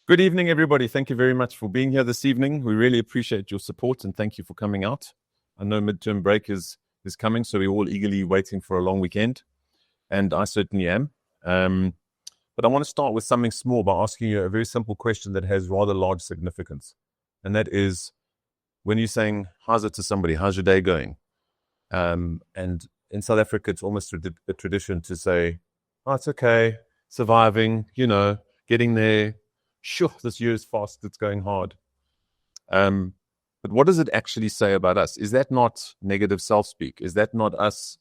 Good evening, everybody. Thank you very much for being here this evening. We really appreciate your support and thank you for coming out. I know midterm break is coming, so we're all eagerly waiting for a long weekend, and I certainly am. But I want to start with something small by asking you a very simple question that has rather large significance, and that is, when you're saying, how's it to somebody, how's your day going? And in South Africa, it's almost a tradition to say, oh, it's okay, surviving, getting there. Sure, this year is fast, it's going hard. But what does it actually say about us? Is that not negative self-speak? Is that not us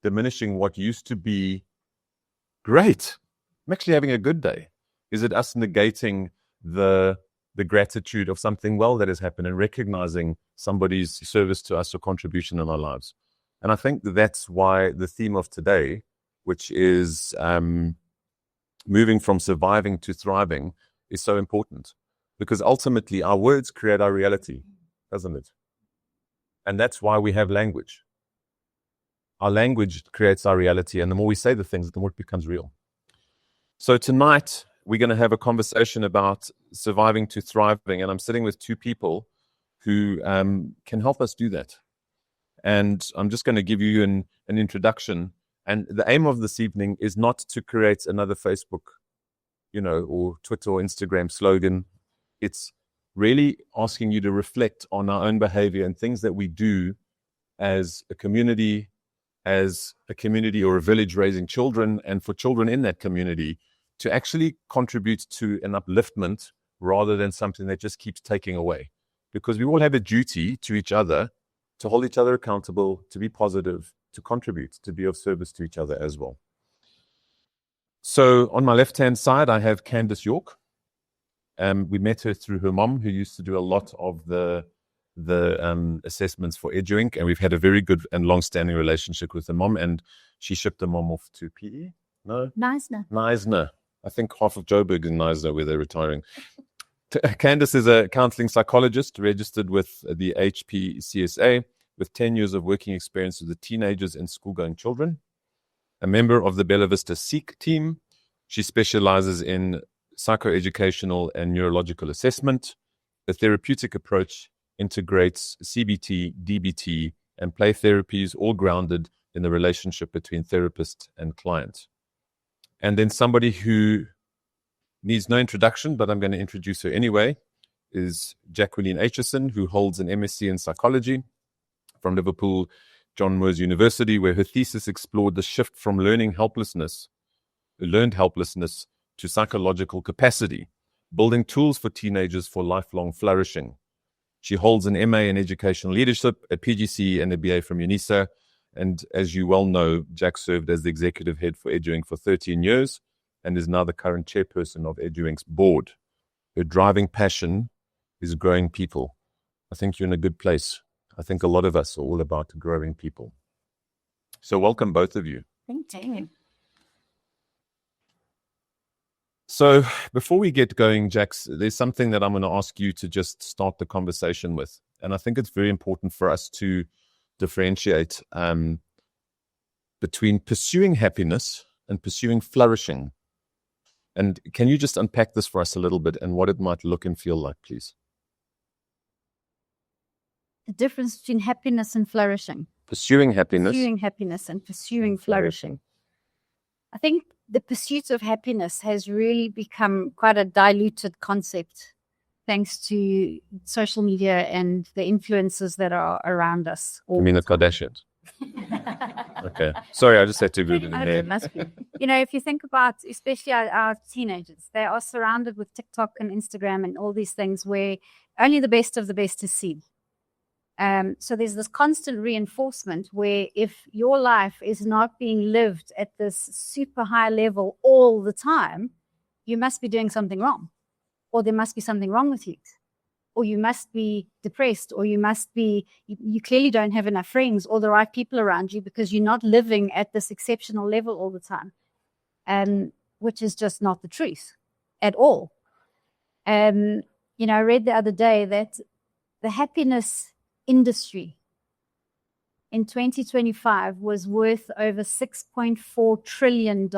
diminishing what used to be great? I'm actually having a good day. Is it us negating the gratitude of something well that has happened and recognizing somebody's service to us or contribution in our lives? And I think that's why the theme of today, which is moving from surviving to thriving, is so important, because ultimately our words create our reality, doesn't it? And that's why we have language. Our language creates our reality, and the more we say the things, the more it becomes real. So tonight we're going to have a conversation about surviving to thriving, and I'm sitting with two people who can help us do that. And I'm just going to give you an introduction. And the aim of this evening is not to create another Facebook, or Twitter or Instagram slogan. It's really asking you to reflect on our own behavior and things that we do as a community or a village raising children, and for children in that community to actually contribute to an upliftment rather than something that just keeps taking away. Because we all have a duty to each other to hold each other accountable, to be positive, to contribute, to be of service to each other as well. So on my left-hand side, I have Candice Yorke. We met her through her mom, who used to do a lot of the assessments for EduInc, and we've had a very good and long-standing relationship with the mom, and she shipped the mom off to PE? No? Neisner. I think half of Joburg is Neisner, where they're retiring. Candice is a counselling psychologist registered with the HPCSA, with 10 years of working experience with the teenagers and school-going children. A member of the Bella Vista SEEK team. She specializes in psychoeducational and neurological assessment. The therapeutic approach integrates CBT, DBT, and play therapies, all grounded in the relationship between therapist and client. And then somebody who needs no introduction, but I'm going to introduce her anyway, is Jacqueline Aitchison, who holds an MSc in psychology from Liverpool John Moores University, where her thesis explored the shift from learned helplessness to psychological capacity, building tools for teenagers for lifelong flourishing. She holds an MA in educational leadership at PGC and a BA from UNISA. And as you well know, Jack served as the executive head for EduInc for 13 years and is now the current chairperson of EduInc's board. Her driving passion is growing people. I think you're in a good place. I think a lot of us are all about growing people. So welcome, both of you. Thank you. So before we get going, Jax, there's something that I'm going to ask you to just start the conversation with. And I think it's very important for us to differentiate between pursuing happiness and pursuing flourishing. And can you just unpack this for us a little bit and what it might look and feel like, please? The difference between happiness and flourishing. Pursuing happiness. Pursuing happiness and pursuing flourishing. I think the pursuit of happiness has really become quite a diluted concept thanks to social media and the influences that are around us. You mean the Kardashians? Okay. Sorry, I just had to read it in there. It must be. If you think about, especially our teenagers, they are surrounded with TikTok and Instagram and all these things where only the best of the best is seen. So there's this constant reinforcement where if your life is not being lived at this super high level all the time, you must be doing something wrong, or there must be something wrong with you, or you must be depressed, or you clearly don't have enough friends or the right people around you because you're not living at this exceptional level all the time, which is just not the truth at all. I read the other day that the happiness industry in 2025 was worth over $6.4 trillion.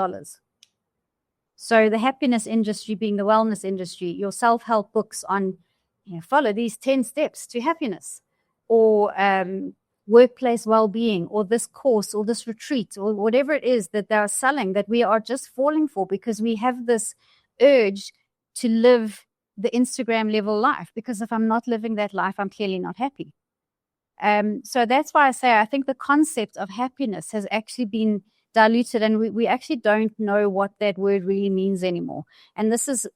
So the happiness industry being the wellness industry, your self-help books on, follow these 10 steps to happiness, or workplace well-being, or this course, or this retreat, or whatever it is that they're selling, that we are just falling for because we have this urge to live the Instagram level life. Because if I'm not living that life, I'm clearly not happy. So that's why I say I think the concept of happiness has actually been diluted, and we actually don't know what that word really means anymore. And this is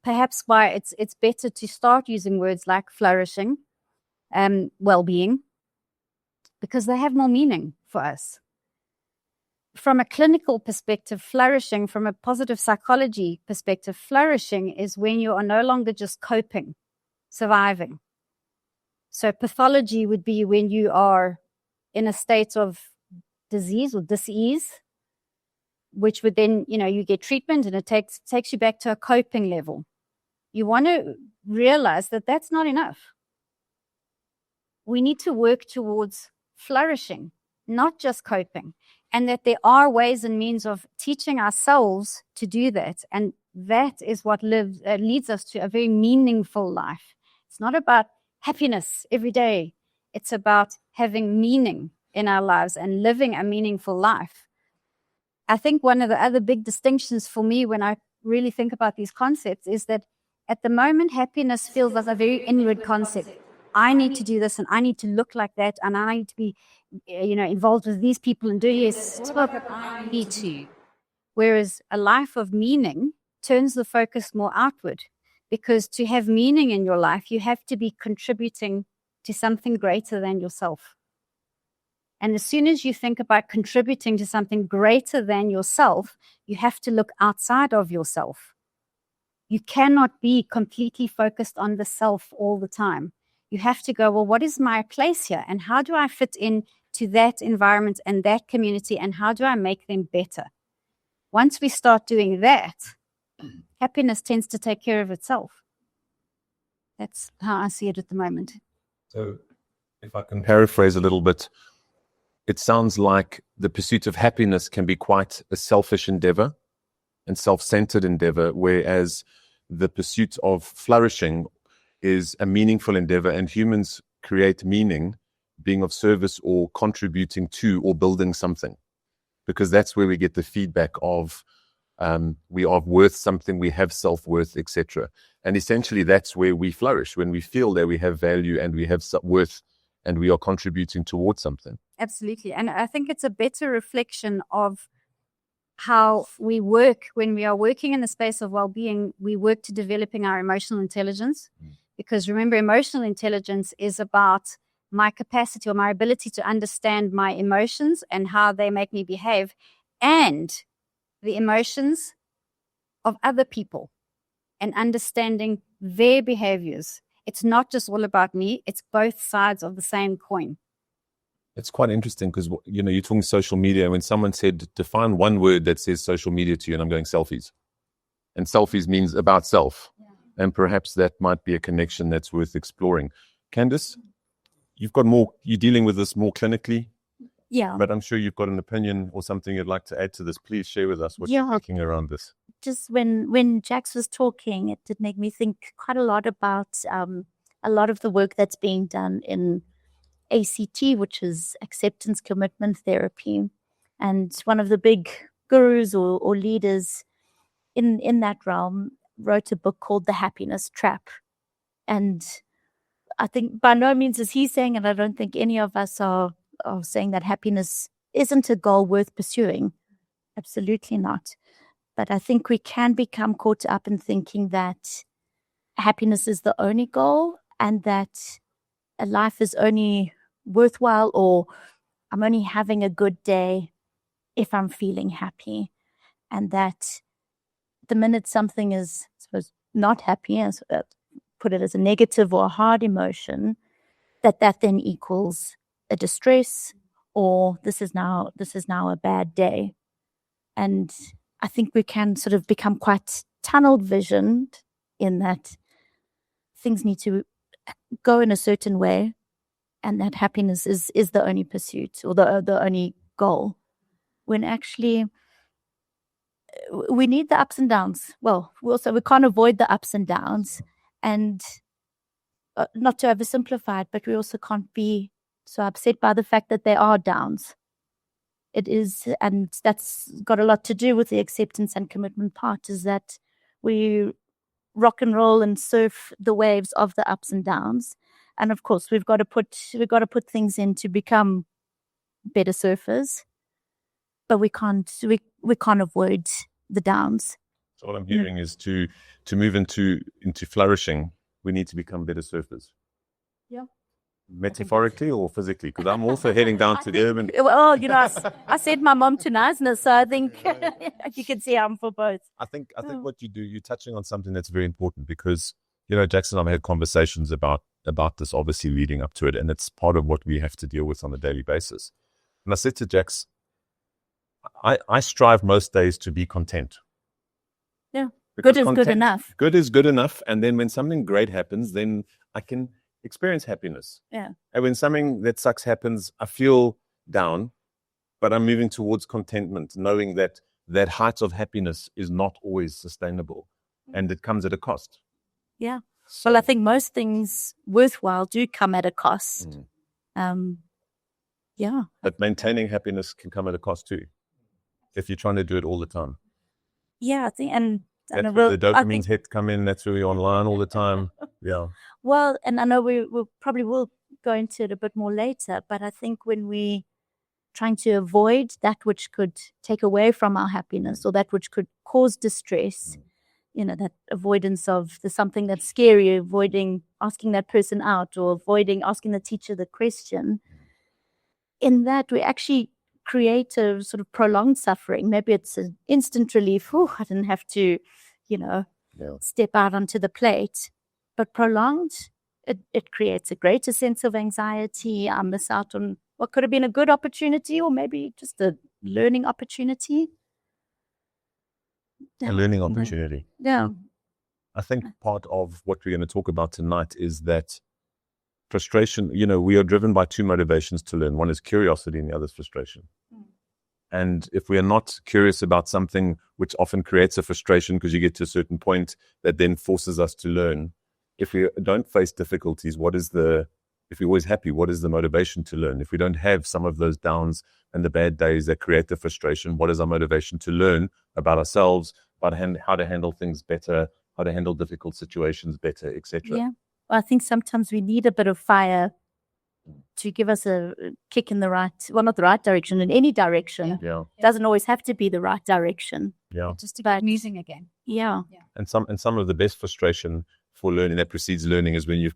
perhaps why it's better to start using words like flourishing, well-being, because they have more meaning for us. From a clinical perspective, flourishing, from a positive psychology perspective, flourishing is when you are no longer just coping, surviving. So pathology would be when you are in a state of disease or dis-ease, which would then, you get treatment and it takes you back to a coping level. You want to realize that that's not enough. We need to work towards flourishing, not just coping, and that there are ways and means of teaching ourselves to do that. And that is what leads us to a very meaningful life. It's not about happiness every day. It's about having meaning in our lives and living a meaningful life. I think one of the other big distinctions for me when I really think about these concepts is that at the moment, happiness feels like a very inward concept. I need to do this and I need to look like that and I need to be, involved with these people and do this. I need to. Whereas a life of meaning turns the focus more outward, because to have meaning in your life, you have to be contributing to something greater than yourself. And as soon as you think about contributing to something greater than yourself, you have to look outside of yourself. You cannot be completely focused on the self all the time. You have to go, well, what is my place here? And how do I fit in to that environment and that community? And how do I make them better? Once we start doing that, happiness tends to take care of itself. That's how I see it at the moment. So if I can paraphrase a little bit, it sounds like the pursuit of happiness can be quite a selfish endeavor and self-centered endeavor, whereas the pursuit of flourishing is a meaningful endeavor, and humans create meaning being of service or contributing to or building something, because that's where we get the feedback of we are worth something, we have self-worth, etc. And essentially that's where we flourish, when we feel that we have value and we have worth and we are contributing towards something. Absolutely. And I think it's a better reflection of how we work. When we are working in the space of well-being, we work to developing our emotional intelligence. Because remember, emotional intelligence is about my capacity or my ability to understand my emotions and how they make me behave, and the emotions of other people and understanding their behaviors. It's not just all about me. It's both sides of the same coin. It's quite interesting because, you're talking social media. When someone said, define one word that says social media to you, and I'm going selfies. And selfies means about self. Yeah. And perhaps that might be a connection that's worth exploring. Candice, you're dealing with this more clinically. Yeah. But I'm sure you've got an opinion or something you'd like to add to this. Please share with us what you're thinking around this. Just when Jax was talking, it did make me think quite a lot about a lot of the work that's being done in ACT, which is acceptance commitment therapy. And one of the big gurus or leaders in that realm wrote a book called The Happiness Trap. And I think by no means is he saying, and I don't think any of us are saying that happiness isn't a goal worth pursuing. Absolutely not. But I think we can become caught up in thinking that happiness is the only goal and that a life is only worthwhile, or I'm only having a good day if I'm feeling happy. And that the minute something is, I suppose, not happy, as put it as a negative or a hard emotion, that then equals a distress, or this is now a bad day. And I think we can sort of become quite tunnel visioned in that things need to go in a certain way, and that happiness is the only pursuit or the only goal, when actually we need the ups and downs. Well, we can't avoid the ups and downs, and not to oversimplify it, but we also can't be so upset by the fact that there are downs. It is, and that's got a lot to do with the acceptance and commitment part, is that we rock and roll and surf the waves of the ups and downs. And of course, we've got to put things in to become better surfers, but we can't avoid the downs. So what I'm hearing is to move into flourishing, we need to become better surfers. Yeah. Metaphorically or physically? Because I'm also heading down to the urban. Well, I said my mom to niceness, so I think you can see I'm for both. I think what you do, you're touching on something that's very important, because Jackson and I had conversations about this, obviously leading up to it, and it's part of what we have to deal with on a daily basis. And I said to Jax, I strive most days to be content. Yeah, good is good enough. Good is good enough, and then when something great happens, then I can experience happiness. Yeah. And when something that sucks happens, I feel down, but I'm moving towards contentment, knowing that height of happiness is not always sustainable, and it comes at a cost. Yeah. So, well, I think most things worthwhile do come at a cost. Yeah. But maintaining happiness can come at a cost too, if you're trying to do it all the time. Yeah, I think, and that's where the dopamine hit come in. That's where we're online all the time. Yeah. Well, and I know we probably will go into it a bit more later, but I think when we trying to avoid that which could take away from our happiness, or that which could cause distress, that avoidance of something that's scary, avoiding asking that person out, or avoiding asking the teacher the question, in that we actually create a sort of prolonged suffering. Maybe it's an instant relief. I didn't have to, step out onto the plate. But prolonged, it creates a greater sense of anxiety. I miss out on what could have been a good opportunity, or maybe just a learning opportunity. A learning opportunity. Yeah. I think part of what we're going to talk about tonight is that frustration, we are driven by two motivations to learn. One is curiosity and the other is frustration. And if we are not curious about something, which often creates a frustration because you get to a certain point that then forces us to learn. If we don't face difficulties, if we're always happy, what is the motivation to learn? If we don't have some of those downs and the bad days that create the frustration, what is our motivation to learn about ourselves, about how to handle things better, how to handle difficult situations better, etc.? Yeah. Well, I think sometimes we need a bit of fire to give us a kick in not the right direction, in any direction. Yeah. It doesn't always have to be the right direction. Yeah. Just to get musing again. Yeah. And some of the best frustration for learning that precedes learning is when you've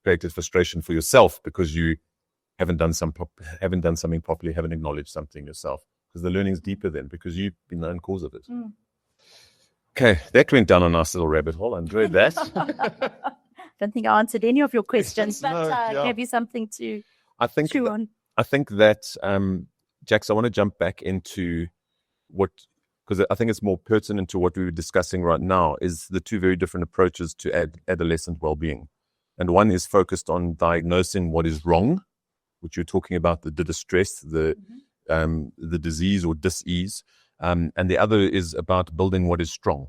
created frustration for yourself because you haven't done something properly, haven't acknowledged something yourself. Because the learning's deeper then, because you've been the own cause of it. Okay, that went down a nice little rabbit hole. I enjoyed that. I don't think I answered any of your questions, but gave you something to chew on. I think that, Jax, I want to jump back into because I think it's more pertinent to what we were discussing right now, is the two very different approaches to adolescent well-being. And one is focused on diagnosing what is wrong, which you're talking about, the distress, the disease or dis-ease. And the other is about building what is strong.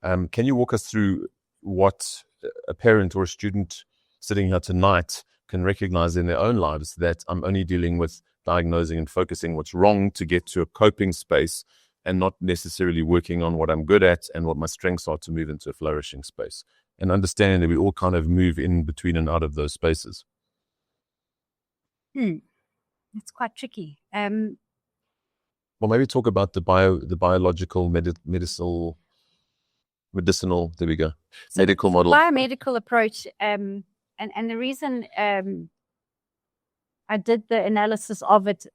Can you walk us through what a parent or a student sitting here tonight can recognize in their own lives, that I'm only dealing with diagnosing and focusing what's wrong to get to a coping space, and not necessarily working on what I'm good at and what my strengths are to move into a flourishing space, and understanding that we all kind of move in between and out of those spaces? It's quite tricky. Well, maybe talk about the biological, medicinal, there we go, medical model. Biomedical approach, and the reason I did the analysis of it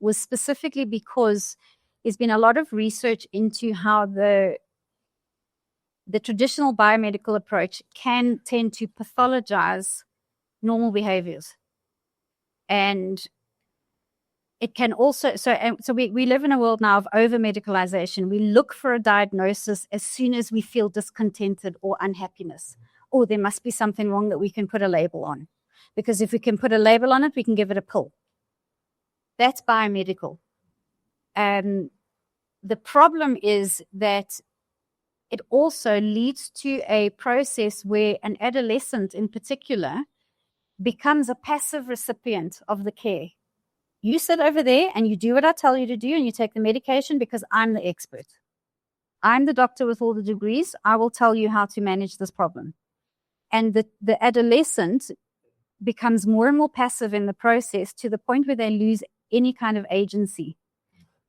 was specifically because there's been a lot of research into how the traditional biomedical approach can tend to pathologize normal behaviors. And it can also, so we live in a world now of over-medicalization. We look for a diagnosis as soon as we feel discontented or unhappiness. Or there must be something wrong that we can put a label on. Because if we can put a label on it, we can give it a pill. That's biomedical. the problem is that it also leads to a process where an adolescent in particular becomes a passive recipient of the care. You sit over there and you do what I tell you to do, and you take the medication because I'm the expert. I'm the doctor with all the degrees. I will tell you how to manage this problem. And the adolescent becomes more and more passive in the process to the point where they lose any kind of agency.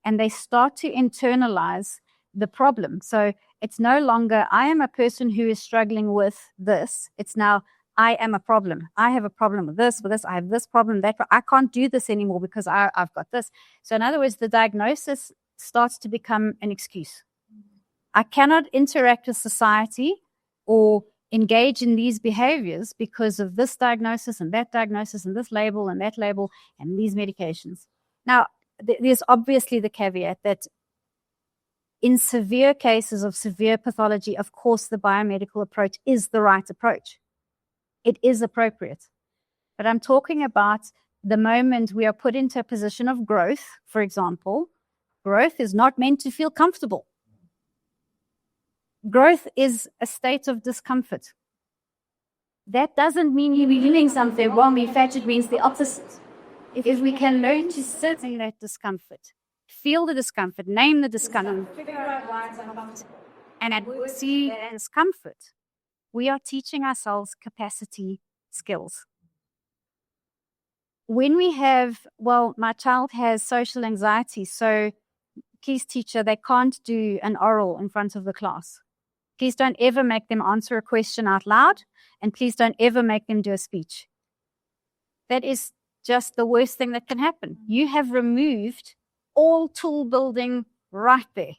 And they start to internalize the problem. So it's no longer, I am a person who is struggling with this. It's now, I am a problem. I have a problem with this, I have this problem, that. I can't do this anymore because I've got this. So in other words, the diagnosis starts to become an excuse. I cannot interact with society or engage in these behaviors because of this diagnosis and that diagnosis and this label and that label and these medications. Now, there's obviously the caveat that in severe cases of severe pathology, of course, the biomedical approach is the right approach. It is appropriate. But I'm talking about the moment we are put into a position of growth, for example. Growth is not meant to feel comfortable. Growth is a state of discomfort. That doesn't mean you're doing something wrong. In fact, it means the opposite. If we can learn to sit in that discomfort, feel the discomfort, name the discomfort, figure out why it's uncomfortable, and see that discomfort, we are teaching ourselves capacity skills. When we have, my child has social anxiety, so please, teacher, they can't do an oral in front of the class. Please don't ever make them answer a question out loud, and please don't ever make them do a speech. That is just the worst thing that can happen. You have removed all tool building right there.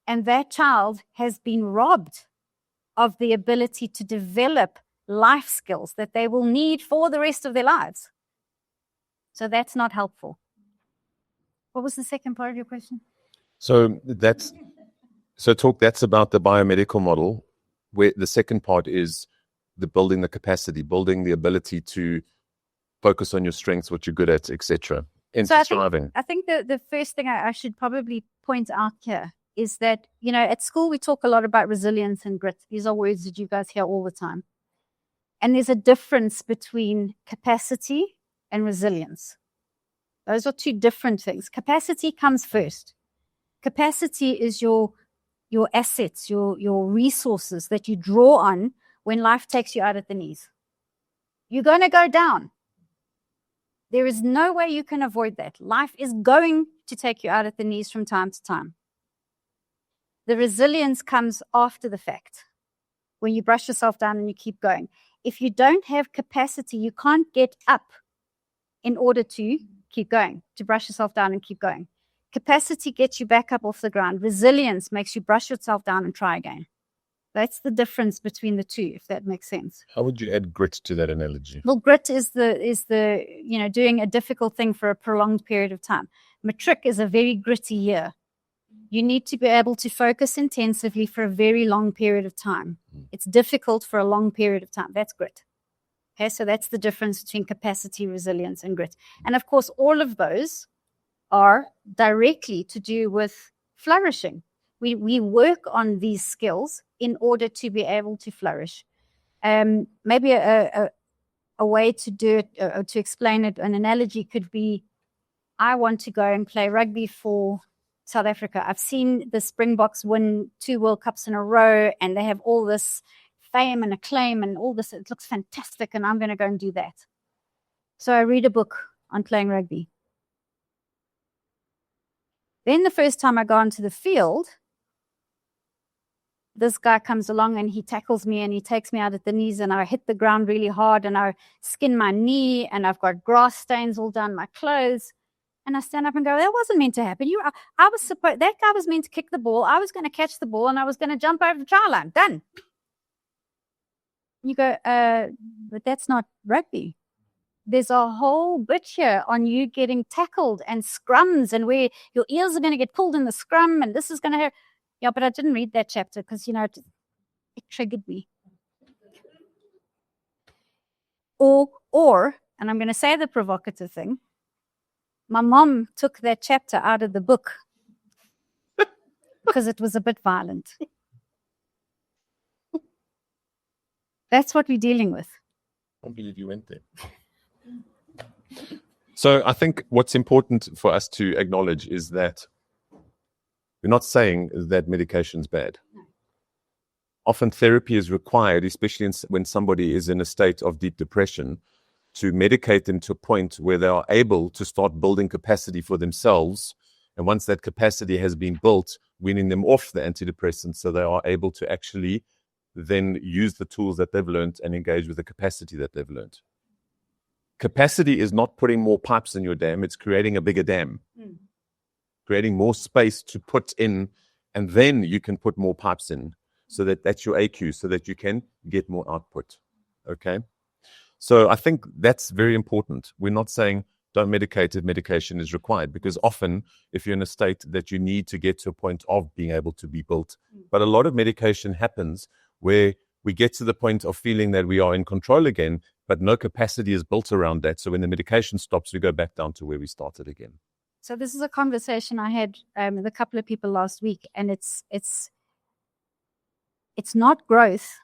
And that child has been robbed of the ability to develop life skills that they will need for the rest of their lives. So that's not helpful. What was the second part of your question? That's about the biomedical model, where the second part is the building the capacity, building the ability to focus on your strengths, what you're good at, etc. I think the first thing I should probably point out here is that, at school we talk a lot about resilience and grit. These are words that you guys hear all the time. And there's a difference between capacity and resilience. Those are two different things. Capacity comes first. Capacity is your assets, your resources that you draw on when life takes you out at the knees. You're going to go down. There is no way you can avoid that. Life is going to take you out at the knees from time to time. The resilience comes after the fact, when you brush yourself down and you keep going. If you don't have capacity, you can't get up in order to keep going, to brush yourself down and keep going. Capacity gets you back up off the ground. Resilience makes you brush yourself down and try again. That's the difference between the two, if that makes sense. How would you add grit to that analogy? Well, grit is the doing a difficult thing for a prolonged period of time. Matric is a very gritty year. You need to be able to focus intensively for a very long period of time. It's difficult for a long period of time. That's grit. Okay, so that's the difference between capacity, resilience, and grit. And of course, all of those are directly to do with flourishing. We work on these skills in order to be able to flourish. Maybe a way to do it, or to explain it, an analogy could be, I want to go and play rugby for South Africa. I've seen the Springboks win 2 World Cups in a row, and they have all this fame and acclaim and all this. It looks fantastic, and I'm going to go and do that. So I read a book on playing rugby. Then the first time I go onto the field, this guy comes along and he tackles me and he takes me out at the knees, and I hit the ground really hard and I skin my knee and I've got grass stains all down my clothes. And I stand up and go, that wasn't meant to happen. That guy was meant to kick the ball. I was going to catch the ball and I was going to jump over the try line. Done. You go, but that's not rugby. There's a whole bit here on you getting tackled and scrums and where your ears are going to get pulled in the scrum and this is going to have. Yeah, but I didn't read that chapter because, it triggered me. Or, and I'm going to say the provocative thing, my mom took that chapter out of the book because it was a bit violent. That's what we're dealing with. I can't believe you went there. So I think what's important for us to acknowledge is that we're not saying that medication's bad. Often therapy is required, especially when somebody is in a state of deep depression, to medicate them to a point where they are able to start building capacity for themselves. And once that capacity has been built, weaning them off the antidepressants so they are able to actually then use the tools that they've learned and engage with the capacity that they've learned. Capacity is not putting more pipes in your dam, it's creating a bigger dam. Creating more space to put in, and then you can put more pipes in. So that's your AQ, so that you can get more output. Okay? So I think that's very important. We're not saying don't medicate if medication is required, because often if you're in a state that you need to get to a point of being able to be built. But a lot of medication happens where we get to the point of feeling that we are in control again, but no capacity is built around that. So when the medication stops, we go back down to where we started again. So this is a conversation I had with a couple of people last week, and it's not growth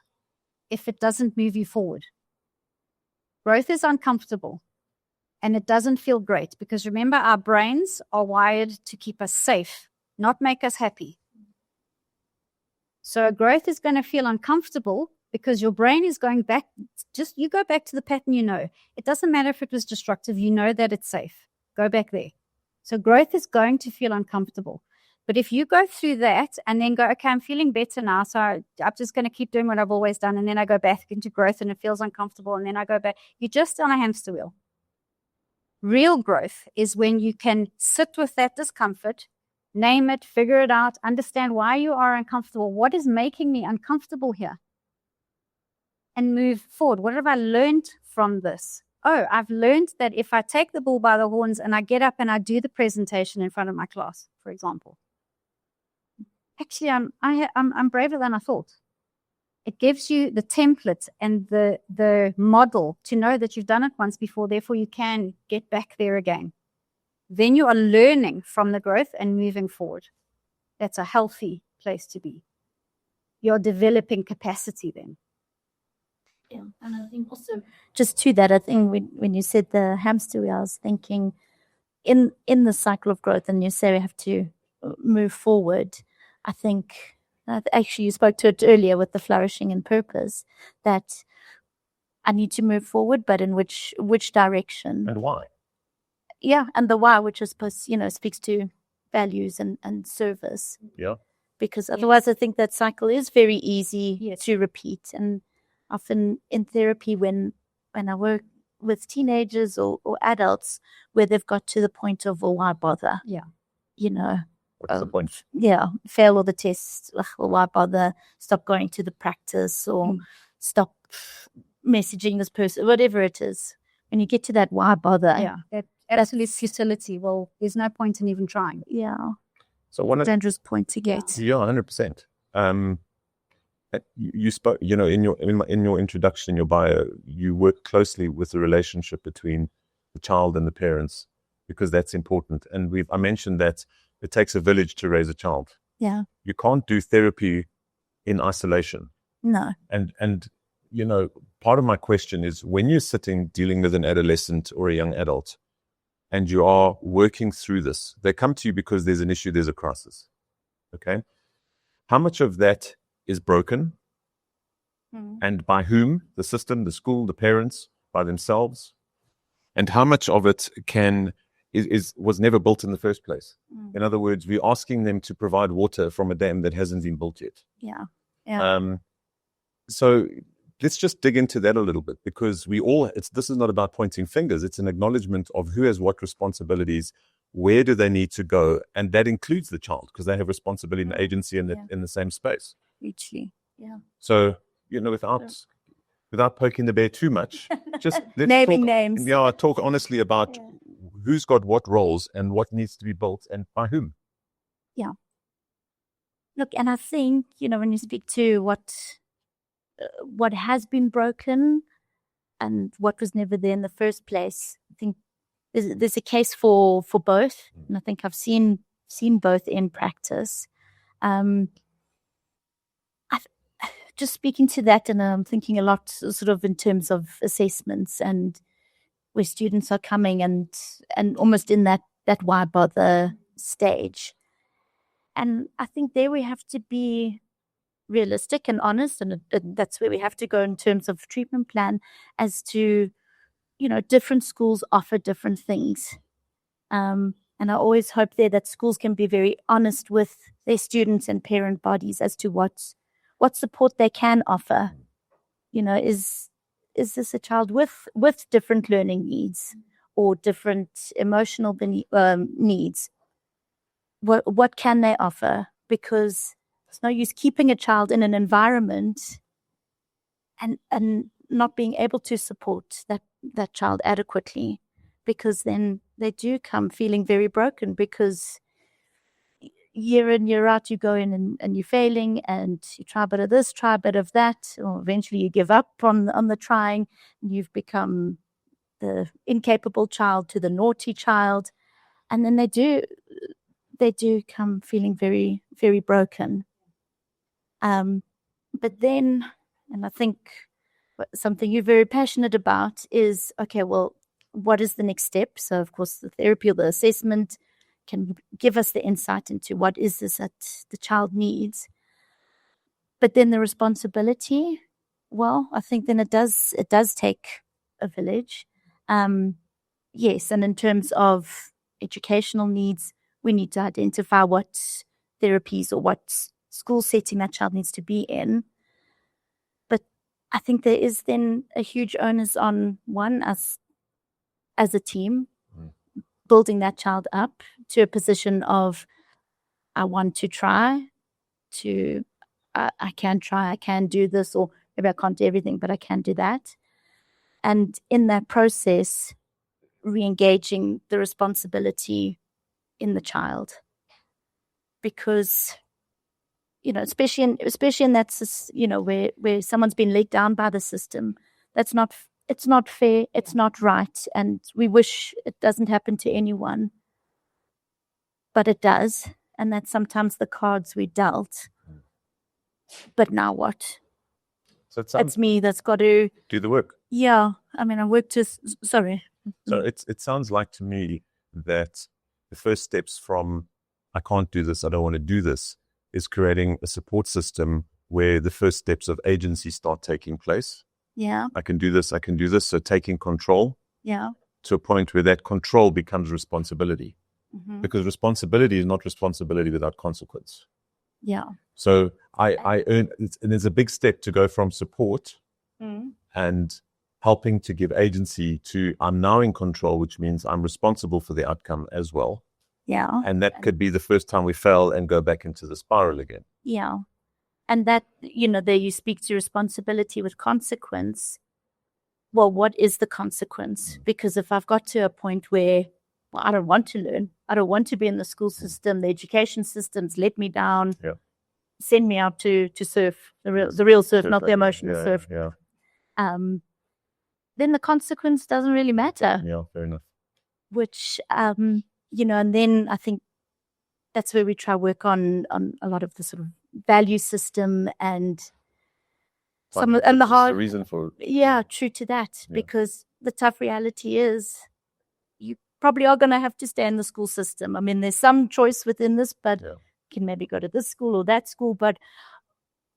if it doesn't move you forward. Growth is uncomfortable and it doesn't feel great, because remember, our brains are wired to keep us safe, not make us happy. So growth is going to feel uncomfortable because your brain is going back. You go back to the pattern you know. It doesn't matter if it was destructive. You know that it's safe. Go back there. So growth is going to feel uncomfortable. But if you go through that and then go, okay, I'm feeling better now, so I'm just going to keep doing what I've always done, and then I go back into growth and it feels uncomfortable, and then I go back. You're just on a hamster wheel. Real growth is when you can sit with that discomfort, name it, figure it out, understand why you are uncomfortable. What is making me uncomfortable here? And move forward. What have I learned from this? Oh, I've learned that if I take the bull by the horns and I get up and I do the presentation in front of my class, for example, actually, I'm braver than I thought. It gives you the template and the model to know that you've done it once before, therefore you can get back there again. Then you are learning from the growth and moving forward. That's a healthy place to be. You're developing capacity then. Yeah, and I think also just to that, I think when you said the hamster wheel, I was thinking in the cycle of growth, and you say we have to move forward. I think actually you spoke to it earlier with the flourishing and purpose, that I need to move forward, but in which direction And why? Yeah, and the why, which I suppose speaks to values and service. Yeah. Because otherwise, I think that cycle is very easy to repeat. And often in therapy, when I work with teenagers or adults where they've got to the point of, well, why bother? Yeah. What's the point? Yeah, fail all the tests. Well, why bother? Stop going to the practice or stop messaging this person, whatever it is. When you get to that why bother? Yeah, that absolute futility. Well, there's no point in even trying. Yeah. So one dangerous point to get. Yeah, 100%. You spoke, in your introduction, in your bio, you work closely with the relationship between the child and the parents, because that's important. And I mentioned that it takes a village to raise a child. Yeah. You can't do therapy in isolation. No. And part of my question is, when you're sitting dealing with an adolescent or a young adult and you are working through this, they come to you because there's an issue, there's a crisis. Okay? How much of that is broken? And by whom? The system, the school, the parents, by themselves? And how much of it was never built in the first place? In other words, we're asking them to provide water from a dam that hasn't been built yet. Yeah. Yeah. So let's just dig into that a little bit, because this is not about pointing fingers. It's an acknowledgement of who has what responsibilities, where do they need to go, and that includes the child, because they have responsibility and agency in the same space. Hugely. Yeah. So, without poking the bear too much, just let's naming names. Yeah, talk honestly about who's got what roles and what needs to be built and by whom. Yeah. Look, and I think, when you speak to what has been broken and what was never there in the first place, I think there's a case for both. And I think I've seen both in practice. Just speaking to that, and I'm thinking a lot sort of in terms of assessments and where students are coming and almost in that why bother stage. And I think there we have to be realistic and honest, and that's where we have to go in terms of treatment plan as to, different schools offer different things. And I always hope there that schools can be very honest with their students and parent bodies as to what support they can offer. Is this a child with different learning needs or different emotional needs? What can they offer? Because it's no use keeping a child in an environment and not being able to support that child adequately, because then they do come feeling very broken, because year in, year out, you go in and you're failing, and you try a bit of this, try a bit of that, or eventually you give up on the trying, and you've become the incapable child to the naughty child. And then they do come feeling very, very broken. But then, and I think something you're very passionate about is, okay, well, what is the next step? So, of course, the therapy or the assessment can give us the insight into what is this that the child needs. But then the responsibility, well, I think then it does take a village. Yes, and in terms of educational needs, we need to identify what therapies or what school setting that child needs to be in. But I think there is then a huge onus on us as a team, building that child up to a position of, I want to try, to I can try, I can do this, or maybe I can't do everything, but I can do that. And in that process, re-engaging the responsibility in the child. Because, especially in that, where someone's been let down by the system, it's not fair, it's not right, and we wish it doesn't happen to anyone, but it does, and that's sometimes the cards we dealt. But now what? So it's me that's got to do the work. Yeah, I mean, I work to. Sorry. So it sounds like to me that the first steps from I can't do this, I don't want to do this, is creating a support system where the first steps of agency start taking place. Yeah. I can do this, I can do this. So taking control. Yeah. To a point where that control becomes responsibility. Mm-hmm. Because responsibility is not responsibility without consequence. Yeah. So I earn, and there's a big step to go from support and helping to give agency to I'm now in control, which means I'm responsible for the outcome as well. Yeah. And that could be the first time we fail and go back into the spiral again. Yeah. And that, there you speak to responsibility with consequence. Well, what is the consequence? Because if I've got to a point where, well, I don't want to learn, I don't want to be in the school system, the education systems let me down, send me out to surf, the real surf, not the emotional surf. Yeah. Then the consequence doesn't really matter. Yeah, fair enough. Which, and then I think that's where we try work on a lot of the sort of value system and the hard the reason for true to that, because the tough reality is you probably are going to have to stay in the school system. I mean, there's some choice within this, but you can maybe go to this school or that school, but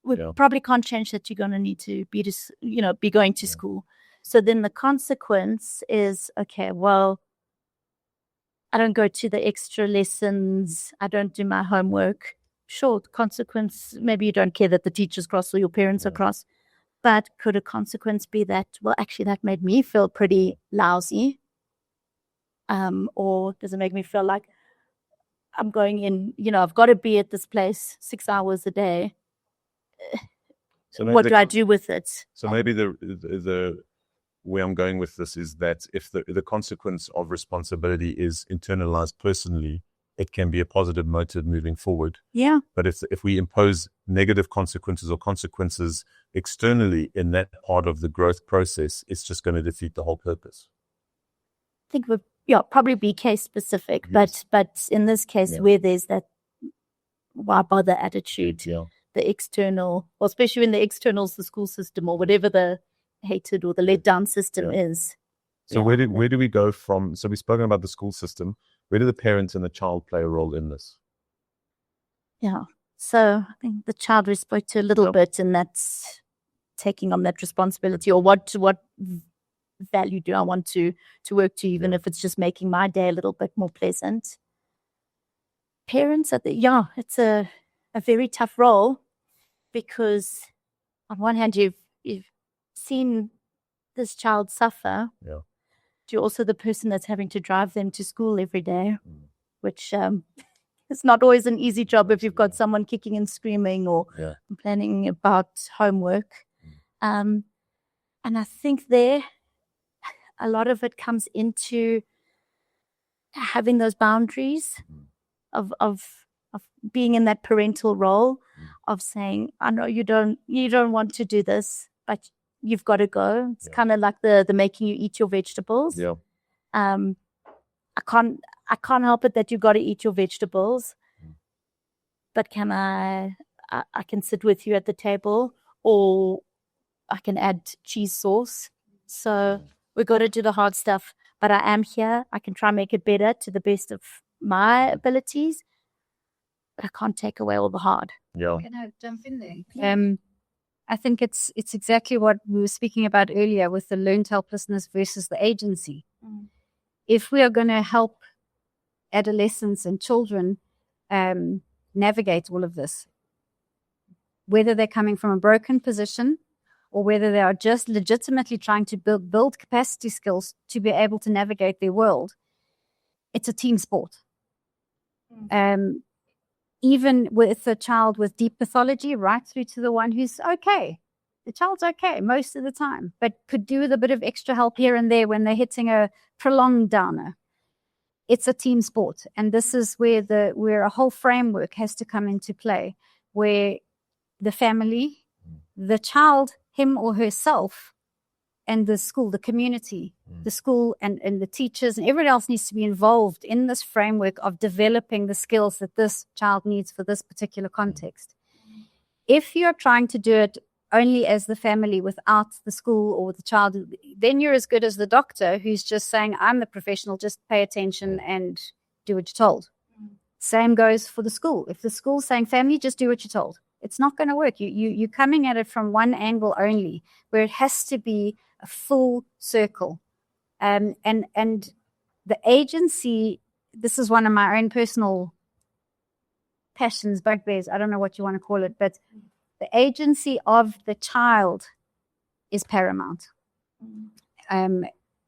we probably can't change that. You're going to need to be going to school. So then the consequence is, okay, well, I don't go to the extra lessons, I don't do my homework. Sure, the consequence, maybe you don't care that the teacher's cross or your parents are cross, but could a consequence be that, well, actually that made me feel pretty lousy? Or does it make me feel like I'm going in, I've got to be at this place 6 hours a day. So what do I do with it? So maybe the where I'm going with this is that if the consequence of responsibility is internalized personally, it can be a positive motive moving forward. Yeah. But if we impose negative consequences or consequences externally in that part of the growth process, it's just going to defeat the whole purpose. I think probably be case specific, but in this case where there's that, why bother attitude, the external, well, especially when the external is the school system or whatever the hated or the let down system is. So where do we go from? So we've spoken about the school system. Where do the parents and the child play a role in this? Yeah. So I think the child we spoke to a little bit, and that's taking on that responsibility, or what value do I want to work to, even if it's just making my day a little bit more pleasant. Parents it's a very tough role, because on one hand you've seen this child suffer. You're also the person that's having to drive them to school every day, which it's not always an easy job if you've got someone kicking and screaming or complaining about homework. And I think there, a lot of it comes into having those boundaries of being in that parental role, of saying, I know you don't want to do this, but you've got to go. It's kind of like the making you eat your vegetables. I can't help it that you've got to eat your vegetables, but can I can sit with you at the table, or I can add cheese sauce. So we've got to do the hard stuff, but I am here. I can try and make it better to the best of my abilities, but I can't take away all the hard. Can I jump in there? I think it's exactly what we were speaking about earlier with the learned helplessness versus the agency. If we are going to help adolescents and children navigate all of this, whether they're coming from a broken position or whether they are just legitimately trying to build capacity skills to be able to navigate their world, it's a team sport. Even with a child with deep pathology, right through to the one who's okay. The child's okay most of the time, but could do with a bit of extra help here and there when they're hitting a prolonged downer. It's a team sport. And this is where a whole framework has to come into play, where the family, the child, him or herself, and the school, the community, the school and the teachers and everyone else needs to be involved in this framework of developing the skills that this child needs for this particular context. If you're trying to do it only as the family without the school or the child, then you're as good as the doctor who's just saying, I'm the professional, just pay attention and do what you're told. Same goes for the school. If the school's saying, family, just do what you're told, it's not going to work. You're coming at it from one angle only, where it has to be a full circle. And the agency, this is one of my own personal passions, bugbears, I don't know what you want to call it, but the agency of the child is paramount.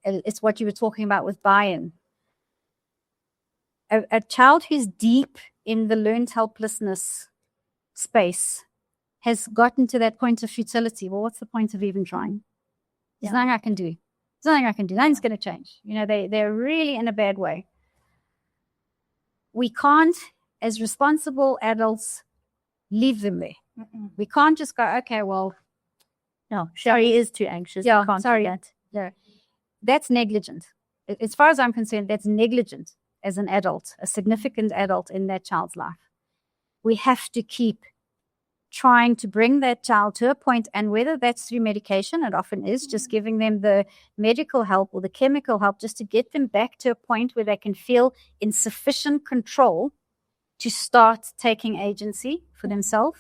It's what you were talking about with buy-in. A child who's deep in the learned helplessness space has gotten to that point of futility. Well, what's the point of even trying? There's nothing I can do. Nothing's going to change. They're really in a bad way. We can't, as responsible adults, leave them there. We can't just go, okay, well. No, Sherry is too anxious. Yeah, can't sorry. Do that. Yeah. That's negligent. As far as I'm concerned, that's negligent as an adult, a significant adult in that child's life. We have to keep trying to bring that child to a point, and whether that's through medication, it often is just giving them the medical help or the chemical help just to get them back to a point where they can feel in sufficient control to start taking agency for themselves.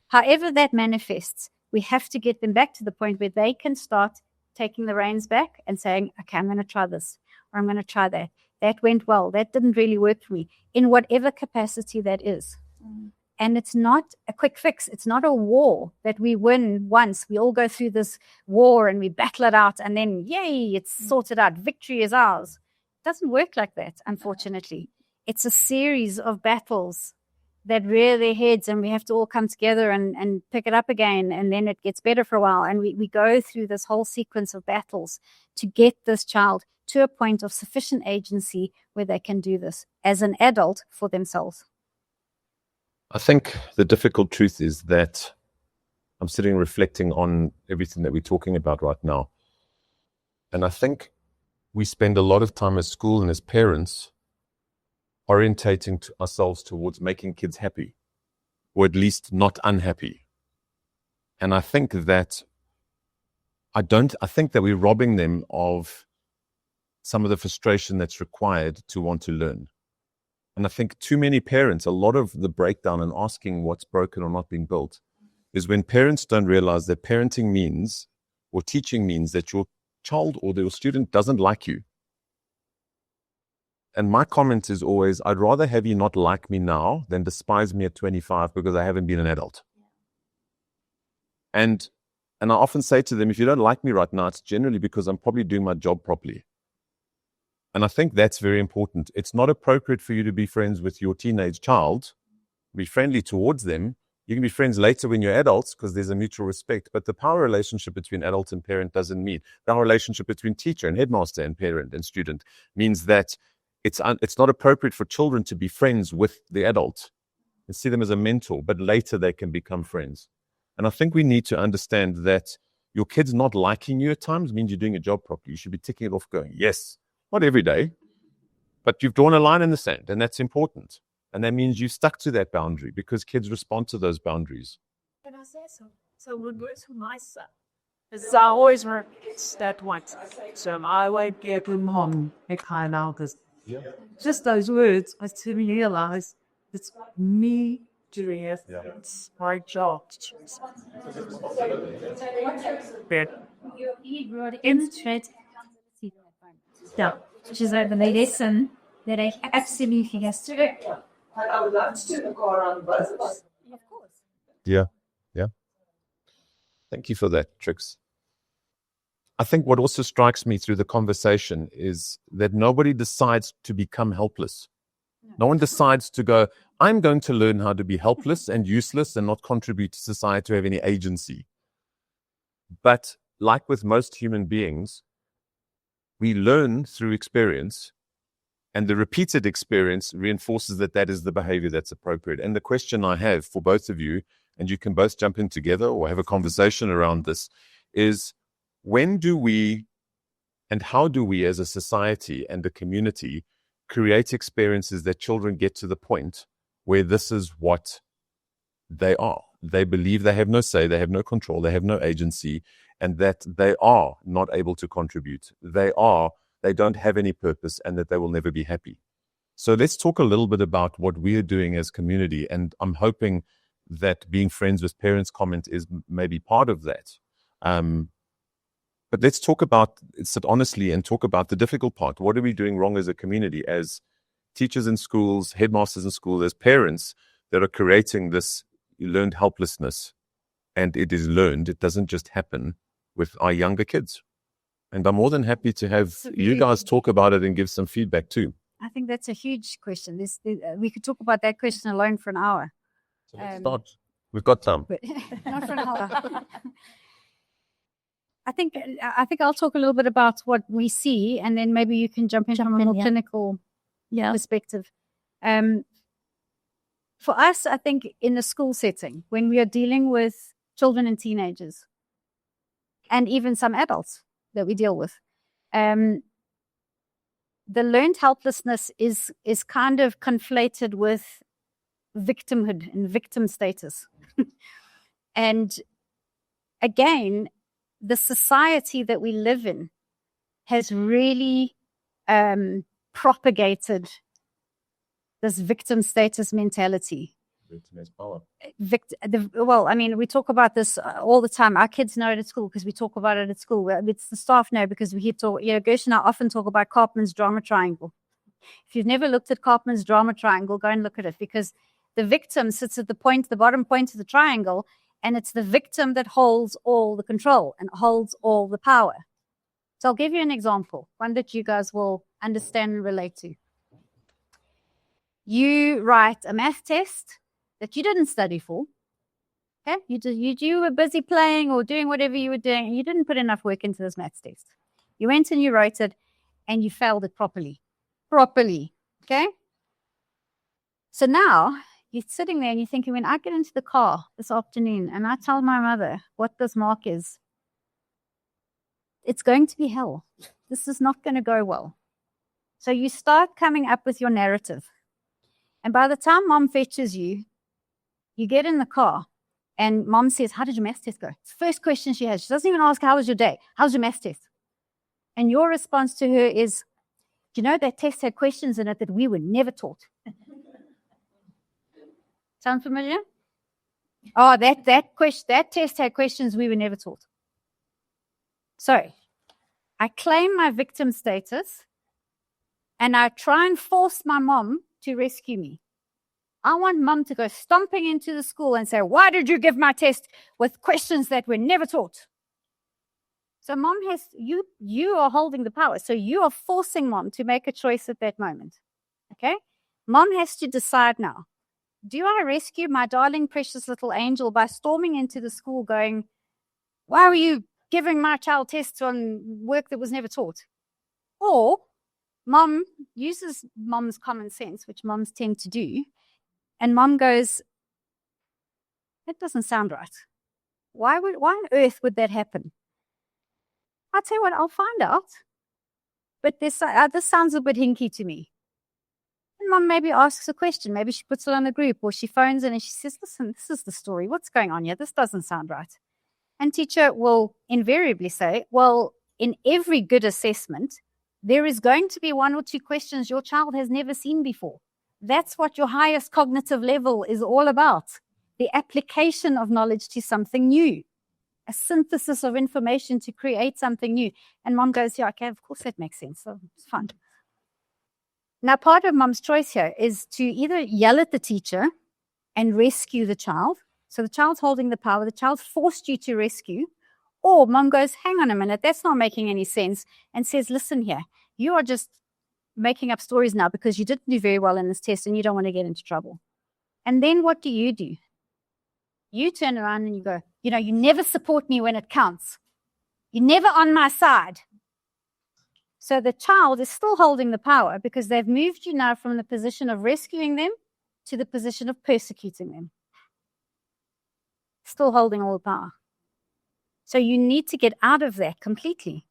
However that manifests, we have to get them back to the point where they can start taking the reins back and saying, okay, I'm going to try this, or I'm going to try that. That went well. That didn't really work for me, in whatever capacity that is. And it's not a quick fix. It's not a war that we win once. We all go through this war and we battle it out, and then, yay, it's sorted out. Victory is ours. It doesn't work like that, unfortunately. It's a series of battles that rear their heads, and we have to all come together and pick it up again, and then it gets better for a while. And we go through this whole sequence of battles to get this child to a point of sufficient agency where they can do this as an adult for themselves. I think the difficult truth is that I'm sitting reflecting on everything that we're talking about right now. And I think we spend a lot of time as school and as parents orientating ourselves towards making kids happy. or at least not unhappy. And I think that I think that we're robbing them of some of the frustration that's required to want to learn. And I think too many parents, a lot of the breakdown in asking what's broken or not being built is when parents don't realize that parenting means or teaching means that your child or your student doesn't like you. And my comment is always, I'd rather have you not like me now than despise me at 25 because I haven't been an adult. And I often say to them, if you don't like me right now, it's generally because I'm probably doing my job properly. And I think that's very important. It's not appropriate for you to be friends with your teenage child, be friendly towards them. You can be friends later when you're adults because there's a mutual respect. But the power relationship between adult and parent doesn't mean. The power relationship between teacher and headmaster and parent and student means that it's not appropriate for children to be friends with the adult and see them as a mentor, but later they can become friends. And I think we need to understand that your kids not liking you at times means you're doing your job properly. You should be ticking it off going, yes, not every day, but you've drawn a line in the sand, and that's important. And that means you've stuck to that boundary because kids respond to those boundaries. Can I say so? So when it was for my son, because I always repeat that once. So I won't get him home. Just those words, I suddenly realize it's me doing it. Yeah. It's my job. Yeah, which is the lesson that I absolutely has to do. Yeah. Thank you for that, Trix. I think what also strikes me through the conversation is that nobody decides to become helpless. No one decides to go, I'm going to learn how to be helpless and useless and not contribute to society to have any agency. But like with most human beings, we learn through experience, and the repeated experience reinforces that is the behavior that's appropriate. And the question I have for both of you, and you can both jump in together or have a conversation around this, is when do we and how do we as a society and a community create experiences that children get to the point where this is what they are? They believe they have no say, they have no control, they have no agency, and that they are not able to contribute. They don't have any purpose, and that they will never be happy. So let's talk a little bit about what we're doing as community. And I'm hoping that being friends with parents comment is maybe part of that. But let's sit honestly and talk about the difficult part. What are we doing wrong as a community, as teachers in schools, headmasters in schools, as parents that are creating this learned helplessness? And it is learned. It doesn't just happen with our younger kids. And I'm more than happy to have you guys talk about it and give some feedback too. I think that's a huge question. We could talk about that question alone for an hour. So let's start. We've got time. But not for an hour. I think I'll talk a little bit about what we see, and then maybe you can jump in from a more clinical perspective. For us, I think in the school setting, when we are dealing with children and teenagers, and even some adults that we deal with, the learned helplessness is kind of conflated with victimhood and victim status. And again, the society that we live in has really propagated this victim status mentality. We talk about this all the time. Our kids know it at school because we talk about it at school. It's the staff know because we hear talk. Gersh and I often talk about Karpman's drama triangle. If you've never looked at Karpman's drama triangle, go and look at it, because the victim sits at the bottom point of the triangle, and it's the victim that holds all the control and holds all the power. So I'll give you an example, one that you guys will understand and relate to. You write a math test that you didn't study for. Okay, you were busy playing or doing whatever you were doing, and you didn't put enough work into this math test. You went and you wrote it, and you failed it properly. Okay. So now you're sitting there and you're thinking, when I get into the car this afternoon and I tell my mother what this mark is, it's going to be hell. This is not going to go well. So you start coming up with your narrative. And by the time mom fetches you, You get in the car and mom says, how did your maths test go? It's the first question she has. She doesn't even ask, how was your day? How's your maths test? And your response to her is, you know, that test had questions in it that we were never taught. Sound familiar? Oh, that test had questions we were never taught. So I claim my victim status and I try and force my mom to rescue me. I want mom to go stomping into the school and say, why did you give my test with questions that were never taught? So mom has, you are holding the power. So you are forcing mom to make a choice at that moment. Okay? Mom has to decide now. Do I rescue my darling, precious little angel by storming into the school going, why were you giving my child tests on work that was never taught? Or mom uses mom's common sense, which moms tend to do, and mom goes, that doesn't sound right. Why on earth would that happen? I'll tell you what, I'll find out. But this sounds a bit hinky to me. And mom maybe asks a question. Maybe she puts it on the group or she phones in and she says, listen, this is the story. What's going on here? This doesn't sound right. And teacher will invariably say, well, in every good assessment, there is going to be one or two questions your child has never seen before. That's what your highest cognitive level is all about. The application of knowledge to something new. A synthesis of information to create something new. And mom goes, yeah, okay, of course that makes sense. So it's fun. Now, part of mom's choice here is to either yell at the teacher and rescue the child. So the child's holding the power. The child forced you to rescue. Or mom goes, hang on a minute, that's not making any sense. And says, listen here, you are just making up stories now because you didn't do very well in this test and you don't want to get into trouble. And then what do? You turn around and you go, you know, you never support me when it counts. You're never on my side. So the child is still holding the power because they've moved you now from the position of rescuing them to the position of persecuting them. Still holding all the power. So you need to get out of that completely.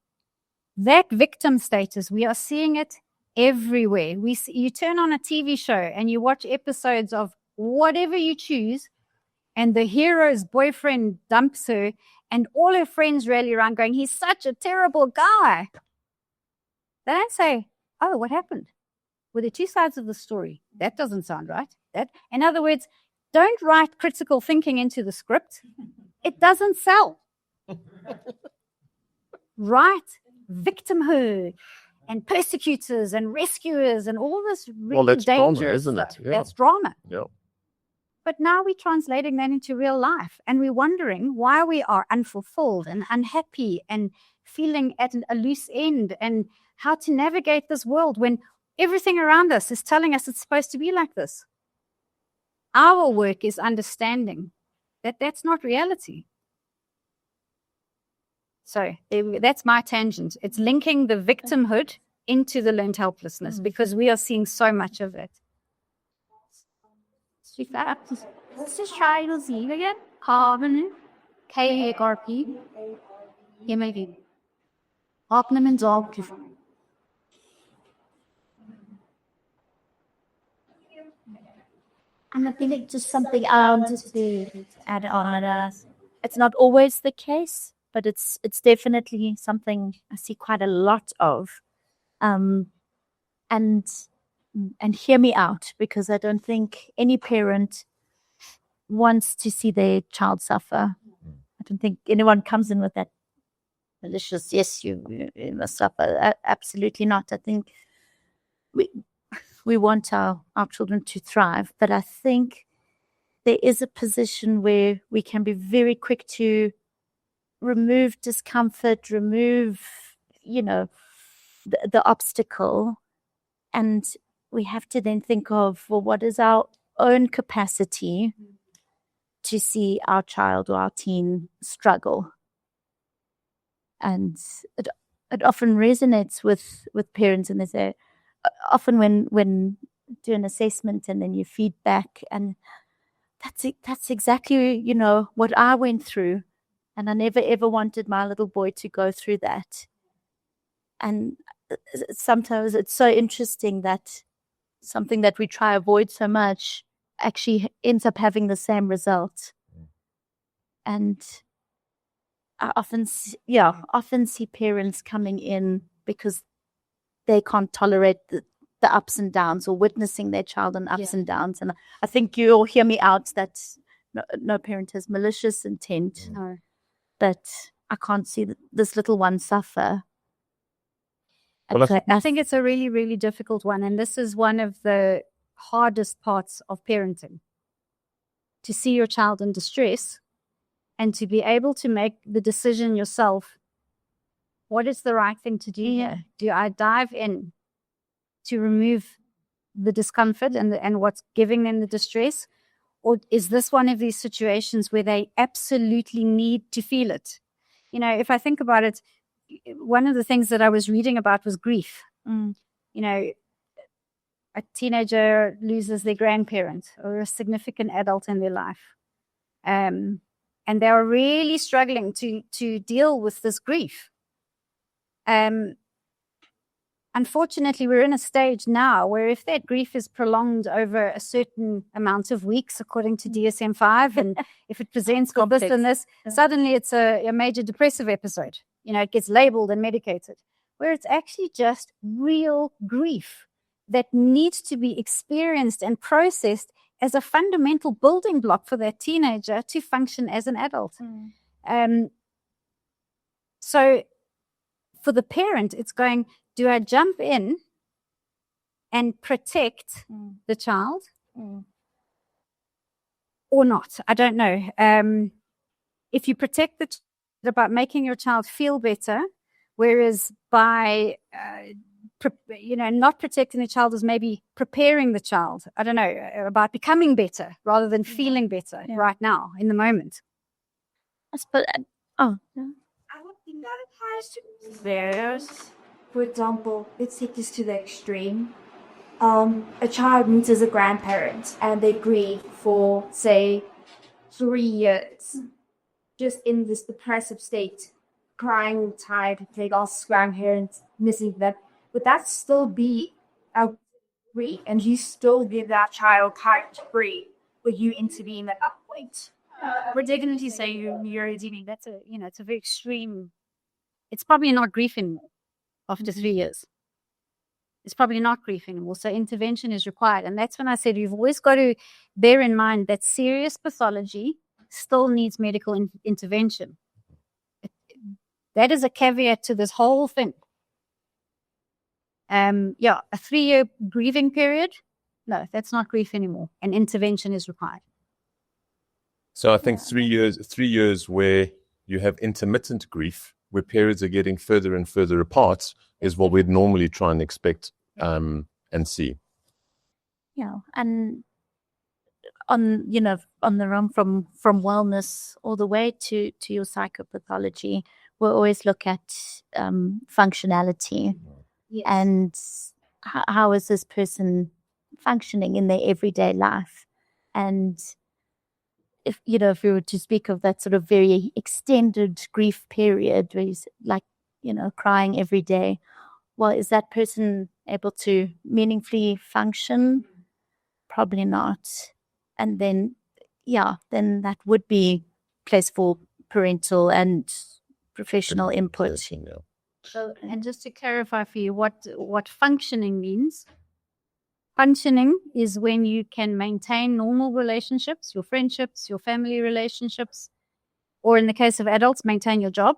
That victim status, we are seeing it everywhere. You turn on a TV show and you watch episodes of whatever you choose, and the hero's boyfriend dumps her, and all her friends rally around going, he's such a terrible guy. They don't say, oh, what happened? Were there two sides of the story? That doesn't sound right. In other words, don't write critical thinking into the script. It doesn't sell. Write victimhood and persecutors and rescuers and all this really that's drama, dangerous isn't it? stuff. Yeah. That's drama. Yeah. But now we're translating that into real life, and we're wondering why we are unfulfilled and unhappy and feeling at a loose end, and how to navigate this world when everything around us is telling us it's supposed to be like this. Our work is understanding that that's not reality. So that's my tangent. It's linking the victimhood into the learned helplessness because we are seeing so much of it. Let's just try to see again. Carbon, KRP, MAV. Optimum objective. And I think it's just something just to add on. It's not always the case, but it's definitely something I see quite a lot of. And hear me out, because I don't think any parent wants to see their child suffer. I don't think anyone comes in with that malicious, yes, you must suffer. Absolutely not. I think we want our children to thrive, but I think there is a position where we can be very quick to remove discomfort, remove, the obstacle, and we have to then think of, well, what is our own capacity to see our child or our teen struggle? And it often resonates with parents, and they say, often when do an assessment and then you feedback, and that's exactly what I went through, and I never ever wanted my little boy to go through that. And sometimes it's so interesting that something that we try avoid so much actually ends up having the same result. And I often see parents coming in because they can't tolerate the ups and downs, or witnessing their child on ups and downs. And I think you all hear me out that no parent has malicious intent, but I can't see this little one suffer. Well, I think it's a really, really difficult one. And this is one of the hardest parts of parenting. To see your child in distress and to be able to make the decision yourself. What is the right thing to do here? Do I dive in to remove the discomfort and what's giving them the distress? Or is this one of these situations where they absolutely need to feel it? You know, if I think about it, one of the things that I was reading about was grief. You know, a teenager loses their grandparent or a significant adult in their life. And they are really struggling to deal with this grief. Unfortunately, we're in a stage now where if that grief is prolonged over a certain amount of weeks, according to DSM-5, and if it presents with this and this, suddenly it's a major depressive episode. You know, it gets labeled and medicated, where it's actually just real grief that needs to be experienced and processed as a fundamental building block for that teenager to function as an adult. So for the parent, it's going, do I jump in and protect the child or not? I don't know. If you protect the child about making your child feel better, whereas by not protecting the child is maybe preparing the child, I don't know, about becoming better rather than feeling better right now in the moment. But I don't think that applies to scenarios. For example, let's take this to the extreme. A child meets as a grandparent and they grieve for, say, 3 years, just in this depressive state, crying, tired, they lost grandparents, missing them. Would that still be a grief? And you still give that child time to grieve? Would you intervene at that point? We're definitely say you're intervening. That's it's a very extreme. It's probably not grief anymore after 3 years. It's probably not grief anymore. So intervention is required. And that's when I said you've always got to bear in mind that serious pathology still needs medical intervention. That is a caveat to this whole thing. A 3-year grieving period, no, that's not grief anymore. And intervention is required. So I think 3 years where you have intermittent grief, where periods are getting further and further apart, is what we'd normally try and expect and see. Yeah, and on the run from wellness all the way to your psychopathology, we'll always look at functionality. Yes. And how is this person functioning in their everyday life? And if we were to speak of that sort of very extended grief period where he's like, crying every day, well, is that person able to meaningfully function? Probably not. And then that would be place for parental and professional input. So, and just to clarify for you what functioning means. Functioning is when you can maintain normal relationships, your friendships, your family relationships, or in the case of adults, maintain your job.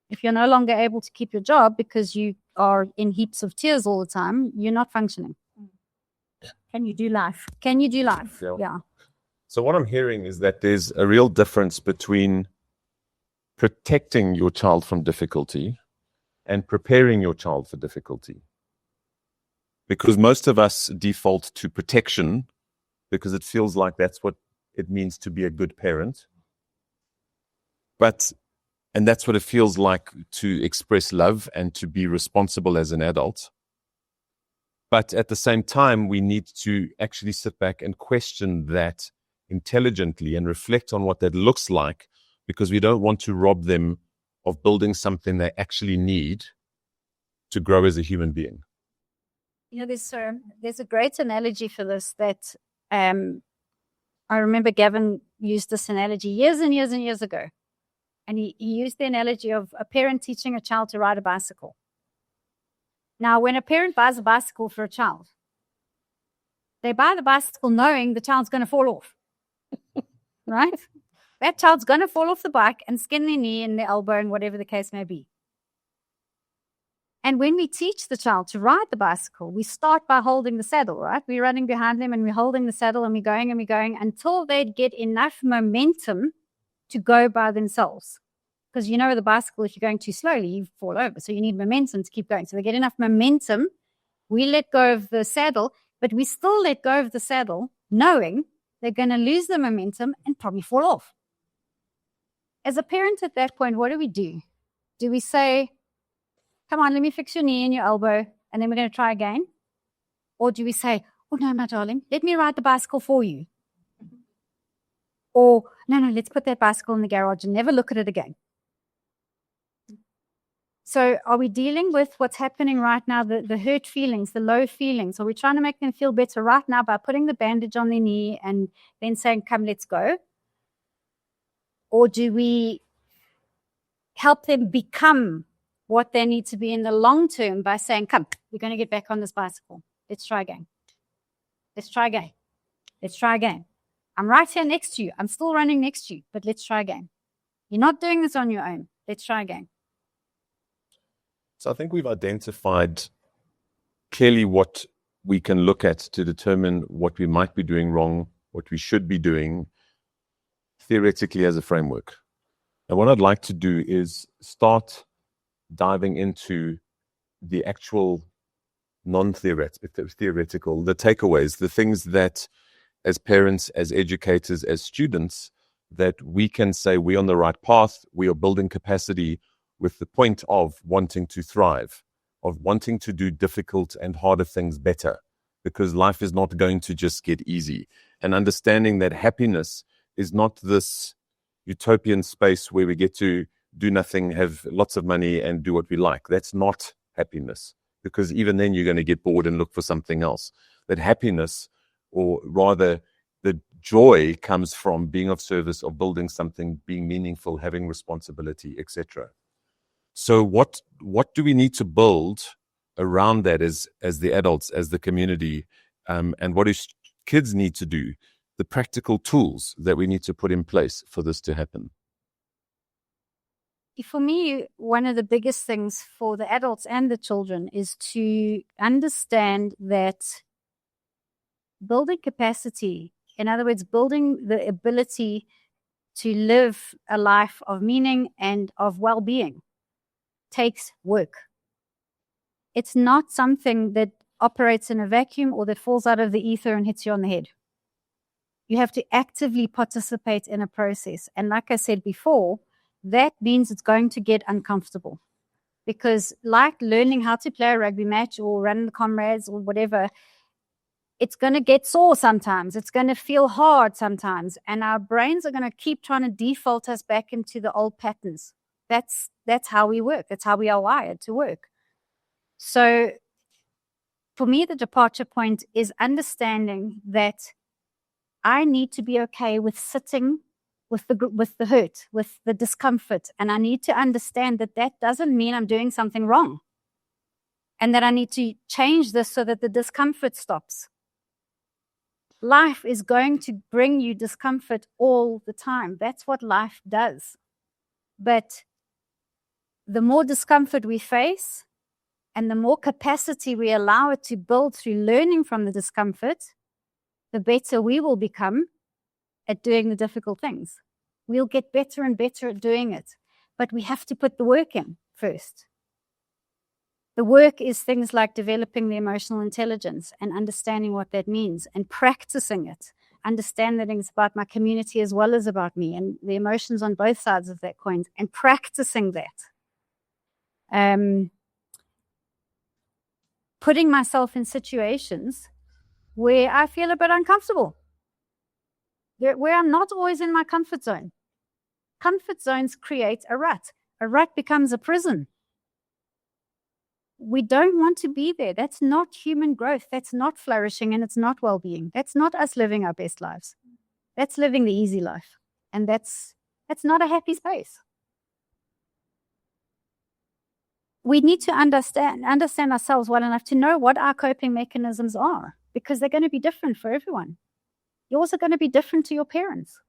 If you're no longer able to keep your job because you are in heaps of tears all the time, you're not functioning. Can you do life? Yeah. So what I'm hearing is that there's a real difference between protecting your child from difficulty and preparing your child for difficulty. Because most of us default to protection because it feels like that's what it means to be a good parent. And that's what it feels like to express love and to be responsible as an adult. But at the same time, we need to actually sit back and question that intelligently and reflect on what that looks like, because we don't want to rob them of building something they actually need to grow as a human being. There's a great analogy for this that I remember Gavin used this analogy years and years and years ago. And he used the analogy of a parent teaching a child to ride a bicycle. Now, when a parent buys a bicycle for a child, they buy the bicycle knowing the child's going to fall off, right? That child's going to fall off the bike and skin their knee and their elbow and whatever the case may be. And when we teach the child to ride the bicycle, we start by holding the saddle, right? We're running behind them and we're holding the saddle and we're going until they get enough momentum to go by themselves. Because you know with the bicycle, if you're going too slowly, you fall over. So you need momentum to keep going. So they get enough momentum. We let go of the saddle, but we still let go of the saddle knowing they're going to lose the momentum and probably fall off. As a parent at that point, what do? Do we say, come on, let me fix your knee and your elbow, and then we're going to try again? Or do we say, oh, no, my darling, let me ride the bicycle for you? Or, no, let's put that bicycle in the garage and never look at it again. So are we dealing with what's happening right now, the hurt feelings, the low feelings? Are we trying to make them feel better right now by putting the bandage on their knee and then saying, come, let's go? Or do we help them become what they need to be in the long term by saying, come, we're going to get back on this bicycle. Let's try again. Let's try again. Let's try again. I'm right here next to you. I'm still running next to you, but let's try again. You're not doing this on your own. Let's try again. So I think we've identified clearly what we can look at to determine what we might be doing wrong, what we should be doing theoretically as a framework. And what I'd like to do is start diving into the actual non-theoretical, the takeaways, the things that as parents, as educators, as students, that we can say we're on the right path, we are building capacity with the point of wanting to thrive, of wanting to do difficult and harder things better, because life is not going to just get easy. And understanding that happiness is not this utopian space where we get to do nothing, have lots of money, and do what we like. That's not happiness, because even then you're going to get bored and look for something else. That happiness, or rather the joy, comes from being of service, of building something, being meaningful, having responsibility, etc. So what do we need to build around that as the adults, as the community, and what do kids need to do, the practical tools that we need to put in place for this to happen? For me, one of the biggest things for the adults and the children is to understand that building capacity, in other words, building the ability to live a life of meaning and of well-being, takes work. It's not something that operates in a vacuum or that falls out of the ether and hits you on the head. You have to actively participate in a process. And like I said before, that means it's going to get uncomfortable. Because like learning how to play a rugby match or run the comrades or whatever, it's going to get sore sometimes. It's going to feel hard sometimes. And our brains are going to keep trying to default us back into the old patterns. That's how we work. That's how we are wired to work. So for me, the departure point is understanding that I need to be okay with sitting with the hurt, with the discomfort. And I need to understand that that doesn't mean I'm doing something wrong. And that I need to change this so that the discomfort stops. Life is going to bring you discomfort all the time. That's what life does. But the more discomfort we face and the more capacity we allow it to build through learning from the discomfort, the better we will become at doing the difficult things. We'll get better and better at doing it. But we have to put the work in first. The work is things like developing the emotional intelligence and understanding what that means and practicing it. Understand that it's about my community as well as about me and the emotions on both sides of that coin and practicing that. Putting myself in situations where I feel a bit uncomfortable, where I'm not always in my comfort zone. Comfort zones create a rut. A rut becomes a prison. we don't want to be there. That's not human growth. That's not flourishing, and it's not well-being. That's not us living our best lives. That's living the easy life. And that's not a happy space. We need to understand ourselves well enough to know what our coping mechanisms are, because they're going to be different for everyone. Yours are going to be different to your parents.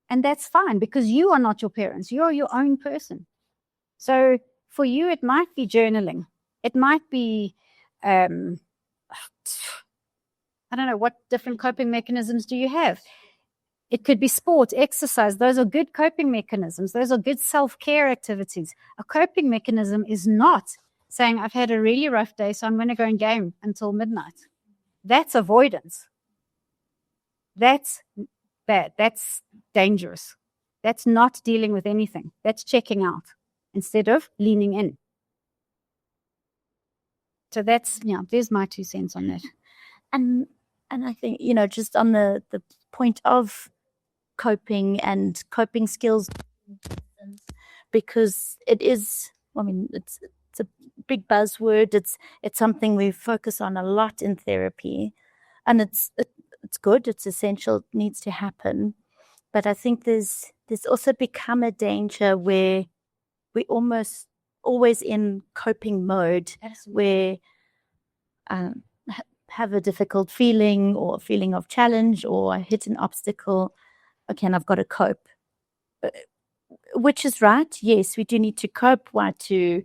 And that's fine, because you are not your parents. You're your own person. So for you, it might be journaling. It might be, I don't know, what different coping mechanisms do you have? It could be sport, exercise. Those are good coping mechanisms. Those are good self-care activities. A coping mechanism is not saying, I've had a really rough day, so I'm going to go and game until midnight. That's avoidance. That's bad. That's dangerous. That's not dealing with anything. That's checking out instead of leaning in. So that's, there's my 2 cents on that. And I think, just on the point of coping and coping skills, because it is, it's a big buzzword. It's something we focus on a lot in therapy, and it's good. It's essential. It needs to happen. But I think there's also become a danger where we almost always in coping mode, where have a difficult feeling or a feeling of challenge or I hit an obstacle. Okay, and I've got to cope. Which is right. Yes, we do need to cope. Why? To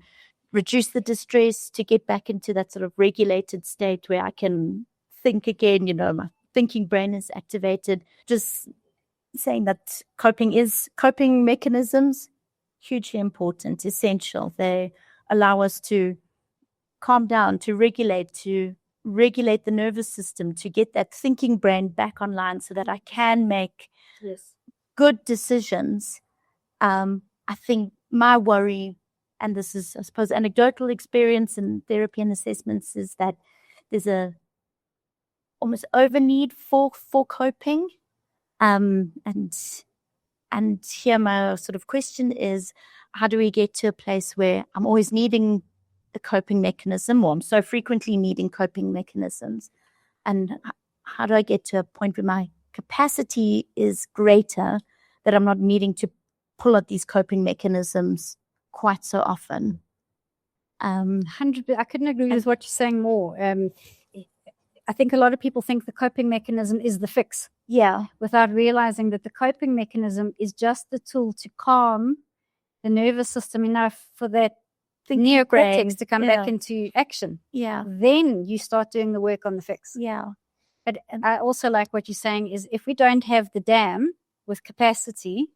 reduce the distress, to get back into that sort of regulated state where I can think again, my thinking brain is activated. Just saying that coping mechanisms, hugely important, essential. They allow us to calm down, to regulate the nervous system, to get that thinking brain back online so that I can make good decisions. I think my worry, and this is, I suppose, anecdotal experience in therapy and assessments, is that there's a almost over need for coping. And here my sort of question is, how do we get to a place where I'm always needing a coping mechanism, or I'm so frequently needing coping mechanisms? And how do I get to a point where my capacity is greater, that I'm not needing to pull out these coping mechanisms quite so often? 100%. I couldn't agree with what you're saying more. I think a lot of people think the coping mechanism is the fix. Yeah. Without realizing that the coping mechanism is just the tool to calm the nervous system enough for that neocortex to come back into action. Yeah. Then you start doing the work on the fix. Yeah. But I also like what you're saying is, if we don't have the dam with capacity,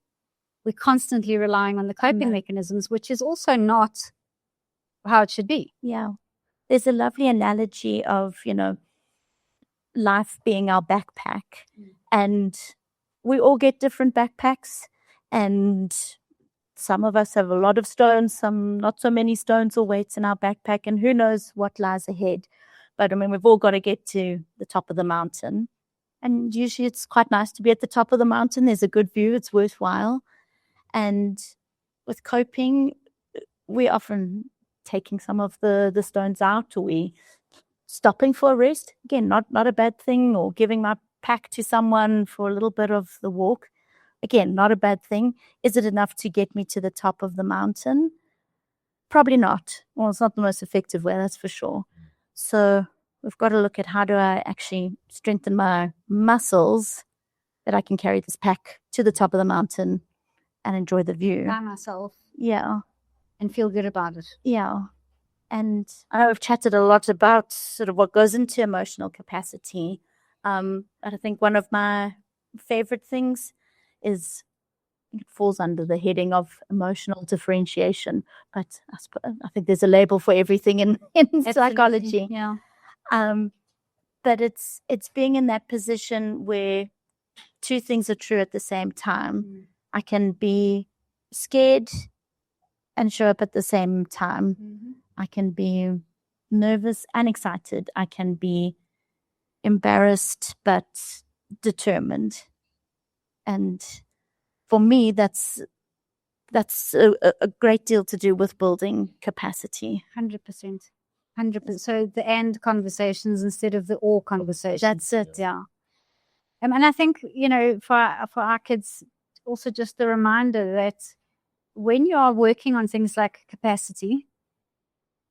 we're constantly relying on the coping mechanisms, which is also not how it should be. Yeah. There's a lovely analogy of, life being our backpack, and we all get different backpacks, and some of us have a lot of stones, some not so many stones or weights in our backpack, and who knows what lies ahead. But we've all got to get to the top of the mountain, and usually it's quite nice to be at the top of the mountain. There's a good view, it's worthwhile. And with coping, we're often taking some of the stones out, or we stopping for a rest. Again, not a bad thing, or giving my pack to someone for a little bit of the walk. Again, not a bad thing. Is it enough to get me to the top of the mountain? Probably not. Well, it's not the most effective way, that's for sure. So we've got to look at, how do I actually strengthen my muscles that I can carry this pack to the top of the mountain and enjoy the view. By myself. Yeah. And feel good about it. Yeah. And I know we've chatted a lot about sort of what goes into emotional capacity. I think one of my favorite things is, it falls under the heading of emotional differentiation, but I think there's a label for everything in psychology. Yeah. But it's being in that position where 2 things are true at the same time. I can be scared and show up at the same time. I can be nervous and excited. I can be embarrassed but determined. And for me, that's that's a great deal to do with building capacity. 100%. 100%. So the and conversations instead of the or conversations. That's it. Yeah. And I think, for our kids, also just the reminder that when you are working on things like capacity,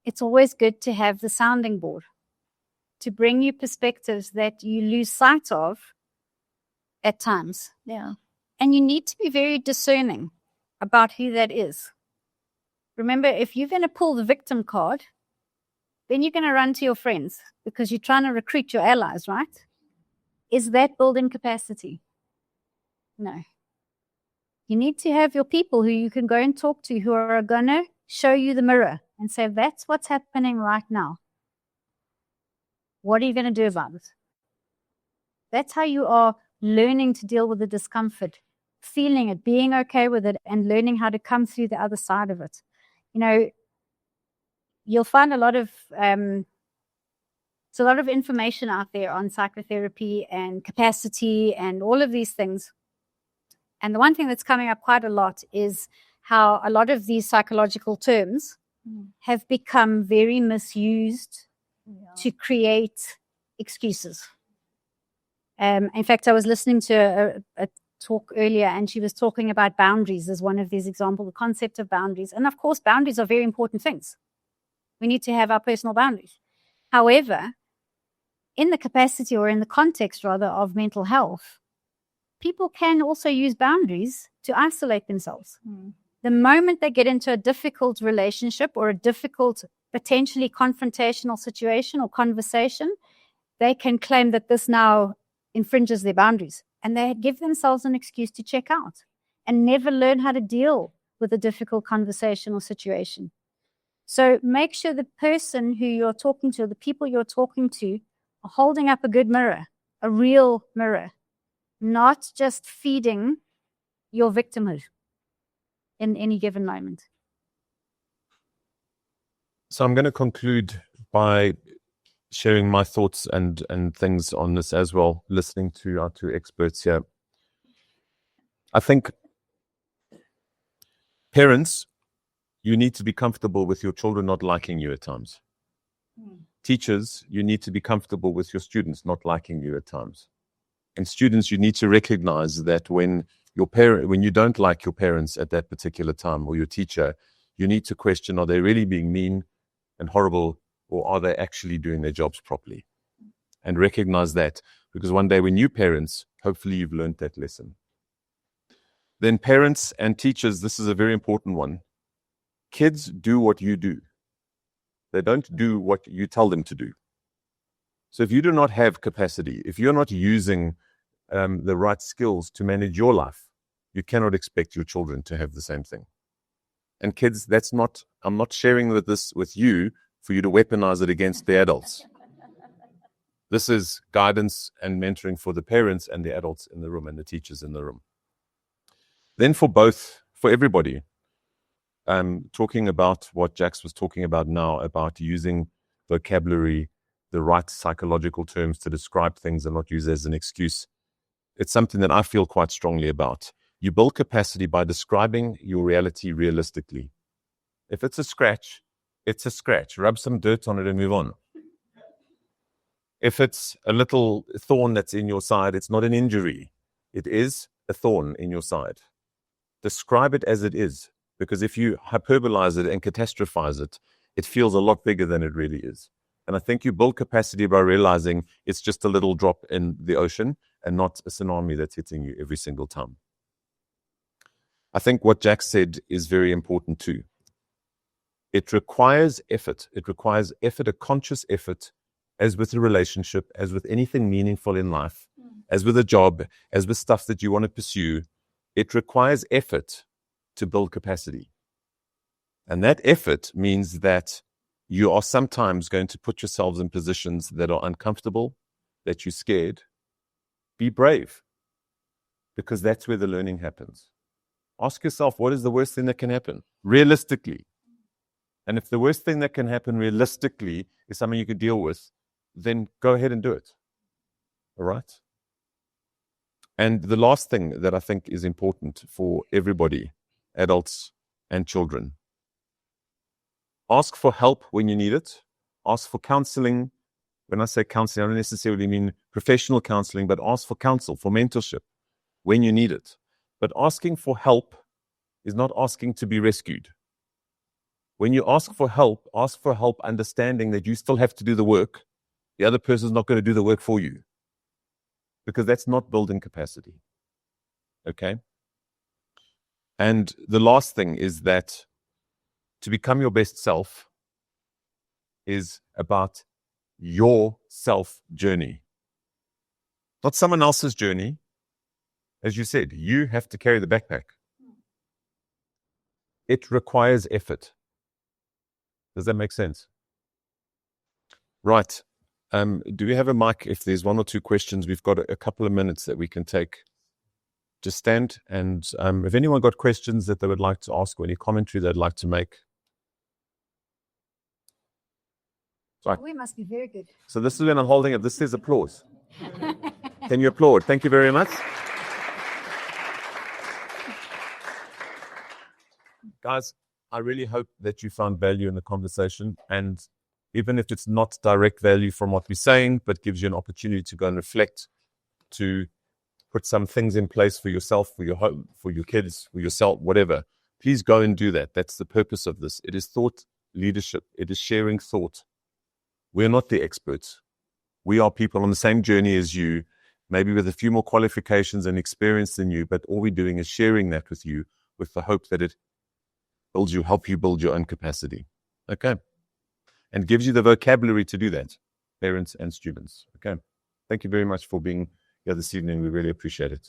it's always good to have the sounding board to bring you perspectives that you lose sight of at times. Yeah. And you need to be very discerning about who that is. Remember, if you're going to pull the victim card, then you're going to run to your friends because you're trying to recruit your allies, right? Is that building capacity? No. You need to have your people who you can go and talk to, who are going to show you the mirror and say, that's what's happening right now. What are you going to do about it? That's how you are learning to deal with the discomfort, feeling it, being okay with it, and learning how to come through the other side of it. You'll find a lot of there's a lot of information out there on psychotherapy and capacity and all of these things. And the one thing that's coming up quite a lot is how a lot of these psychological terms have become very misused to create excuses. In fact, I was listening to a talk earlier, and she was talking about boundaries as one of these examples, the concept of boundaries. And of course, boundaries are very important things. We need to have our personal boundaries. However, in the capacity or in the context, rather, of mental health, people can also use boundaries to isolate themselves. The moment they get into a difficult relationship or a difficult, potentially confrontational situation or conversation, they can claim that this now infringes their boundaries. And they give themselves an excuse to check out and never learn how to deal with a difficult conversation or situation. So make sure the person who you're talking to, the people you're talking to, are holding up a good mirror, a real mirror, not just feeding your victimhood in any given moment. So I'm going to conclude by sharing my thoughts and things on this as well, listening to our two experts here. I think parents, you need to be comfortable with your children not liking you at times. Teachers, you need to be comfortable with your students not liking you at times. And students, you need to recognize that when you don't like your parents at that particular time or your teacher, you need to question, are they really being mean and horrible, or are they actually doing their jobs properly? And recognize that, because one day when you parents, hopefully you've learned that lesson. Then parents and teachers, this is a very important one. Kids do what you do. They don't do what you tell them to do. So if you do not have capacity, if you're not using the right skills to manage your life, you cannot expect your children to have the same thing. And kids, I'm not sharing this with you for you to weaponize it against the adults. This is guidance and mentoring for the parents and the adults in the room and the teachers in the room. Then for everybody, talking about what Jax was talking about now, about using vocabulary, the right psychological terms to describe things and not use it as an excuse. It's something that I feel quite strongly about. You build capacity by describing your reality realistically. If it's a scratch, it's a scratch. Rub some dirt on it and move on. If it's a little thorn that's in your side, it's not an injury. It is a thorn in your side. Describe it as it is. Because if you hyperbolize it and catastrophize it, it feels a lot bigger than it really is. And I think you build capacity by realizing it's just a little drop in the ocean and not a tsunami that's hitting you every single time. I think what Jack said is very important too. It requires effort. It requires effort, a conscious effort, as with a relationship, as with anything meaningful in life, as with a job, as with stuff that you want to pursue. It requires effort to build capacity. And that effort means that you are sometimes going to put yourselves in positions that are uncomfortable, that you're scared. Be brave, because that's where the learning happens. Ask yourself, what is the worst thing that can happen? Realistically. And if the worst thing that can happen realistically is something you could deal with, then go ahead and do it. All right? And the last thing that I think is important for everybody, adults, and children. Ask for help when you need it. Ask for counseling. When I say counseling, I don't necessarily mean professional counseling, but ask for counsel, for mentorship when you need it. But asking for help is not asking to be rescued. When you ask for help understanding that you still have to do the work. The other person is not going to do the work for you, because that's not building capacity. Okay? And the last thing is that to become your best self is about your self journey, not someone else's journey. As you said, you have to carry the backpack. It requires effort. Does that make sense? Right. Do we have a mic? If there's one or two questions, we've got a couple of minutes that we can take. Just stand, and if anyone got questions that they would like to ask or any commentary they'd like to make. Right. We must be very good. So this is when I'm holding it. This says applause. Can you applaud? Thank you very much. Guys, I really hope that you found value in the conversation, and even if it's not direct value from what we're saying, but gives you an opportunity to go and reflect, to put some things in place for yourself, for your home, for your kids, for yourself, whatever, please go and do that. That's the purpose of this. It is thought leadership. It is sharing thought. We're not the experts. We are people on the same journey as you, maybe with a few more qualifications and experience than you, but all we're doing is sharing that with you with the hope that it builds you, help you build your own capacity. Okay. And gives you the vocabulary to do that, parents and students. Okay. Thank you very much for being here this evening. We really appreciate it.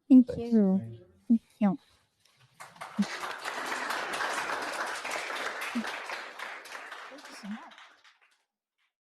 Thank you. Thank you.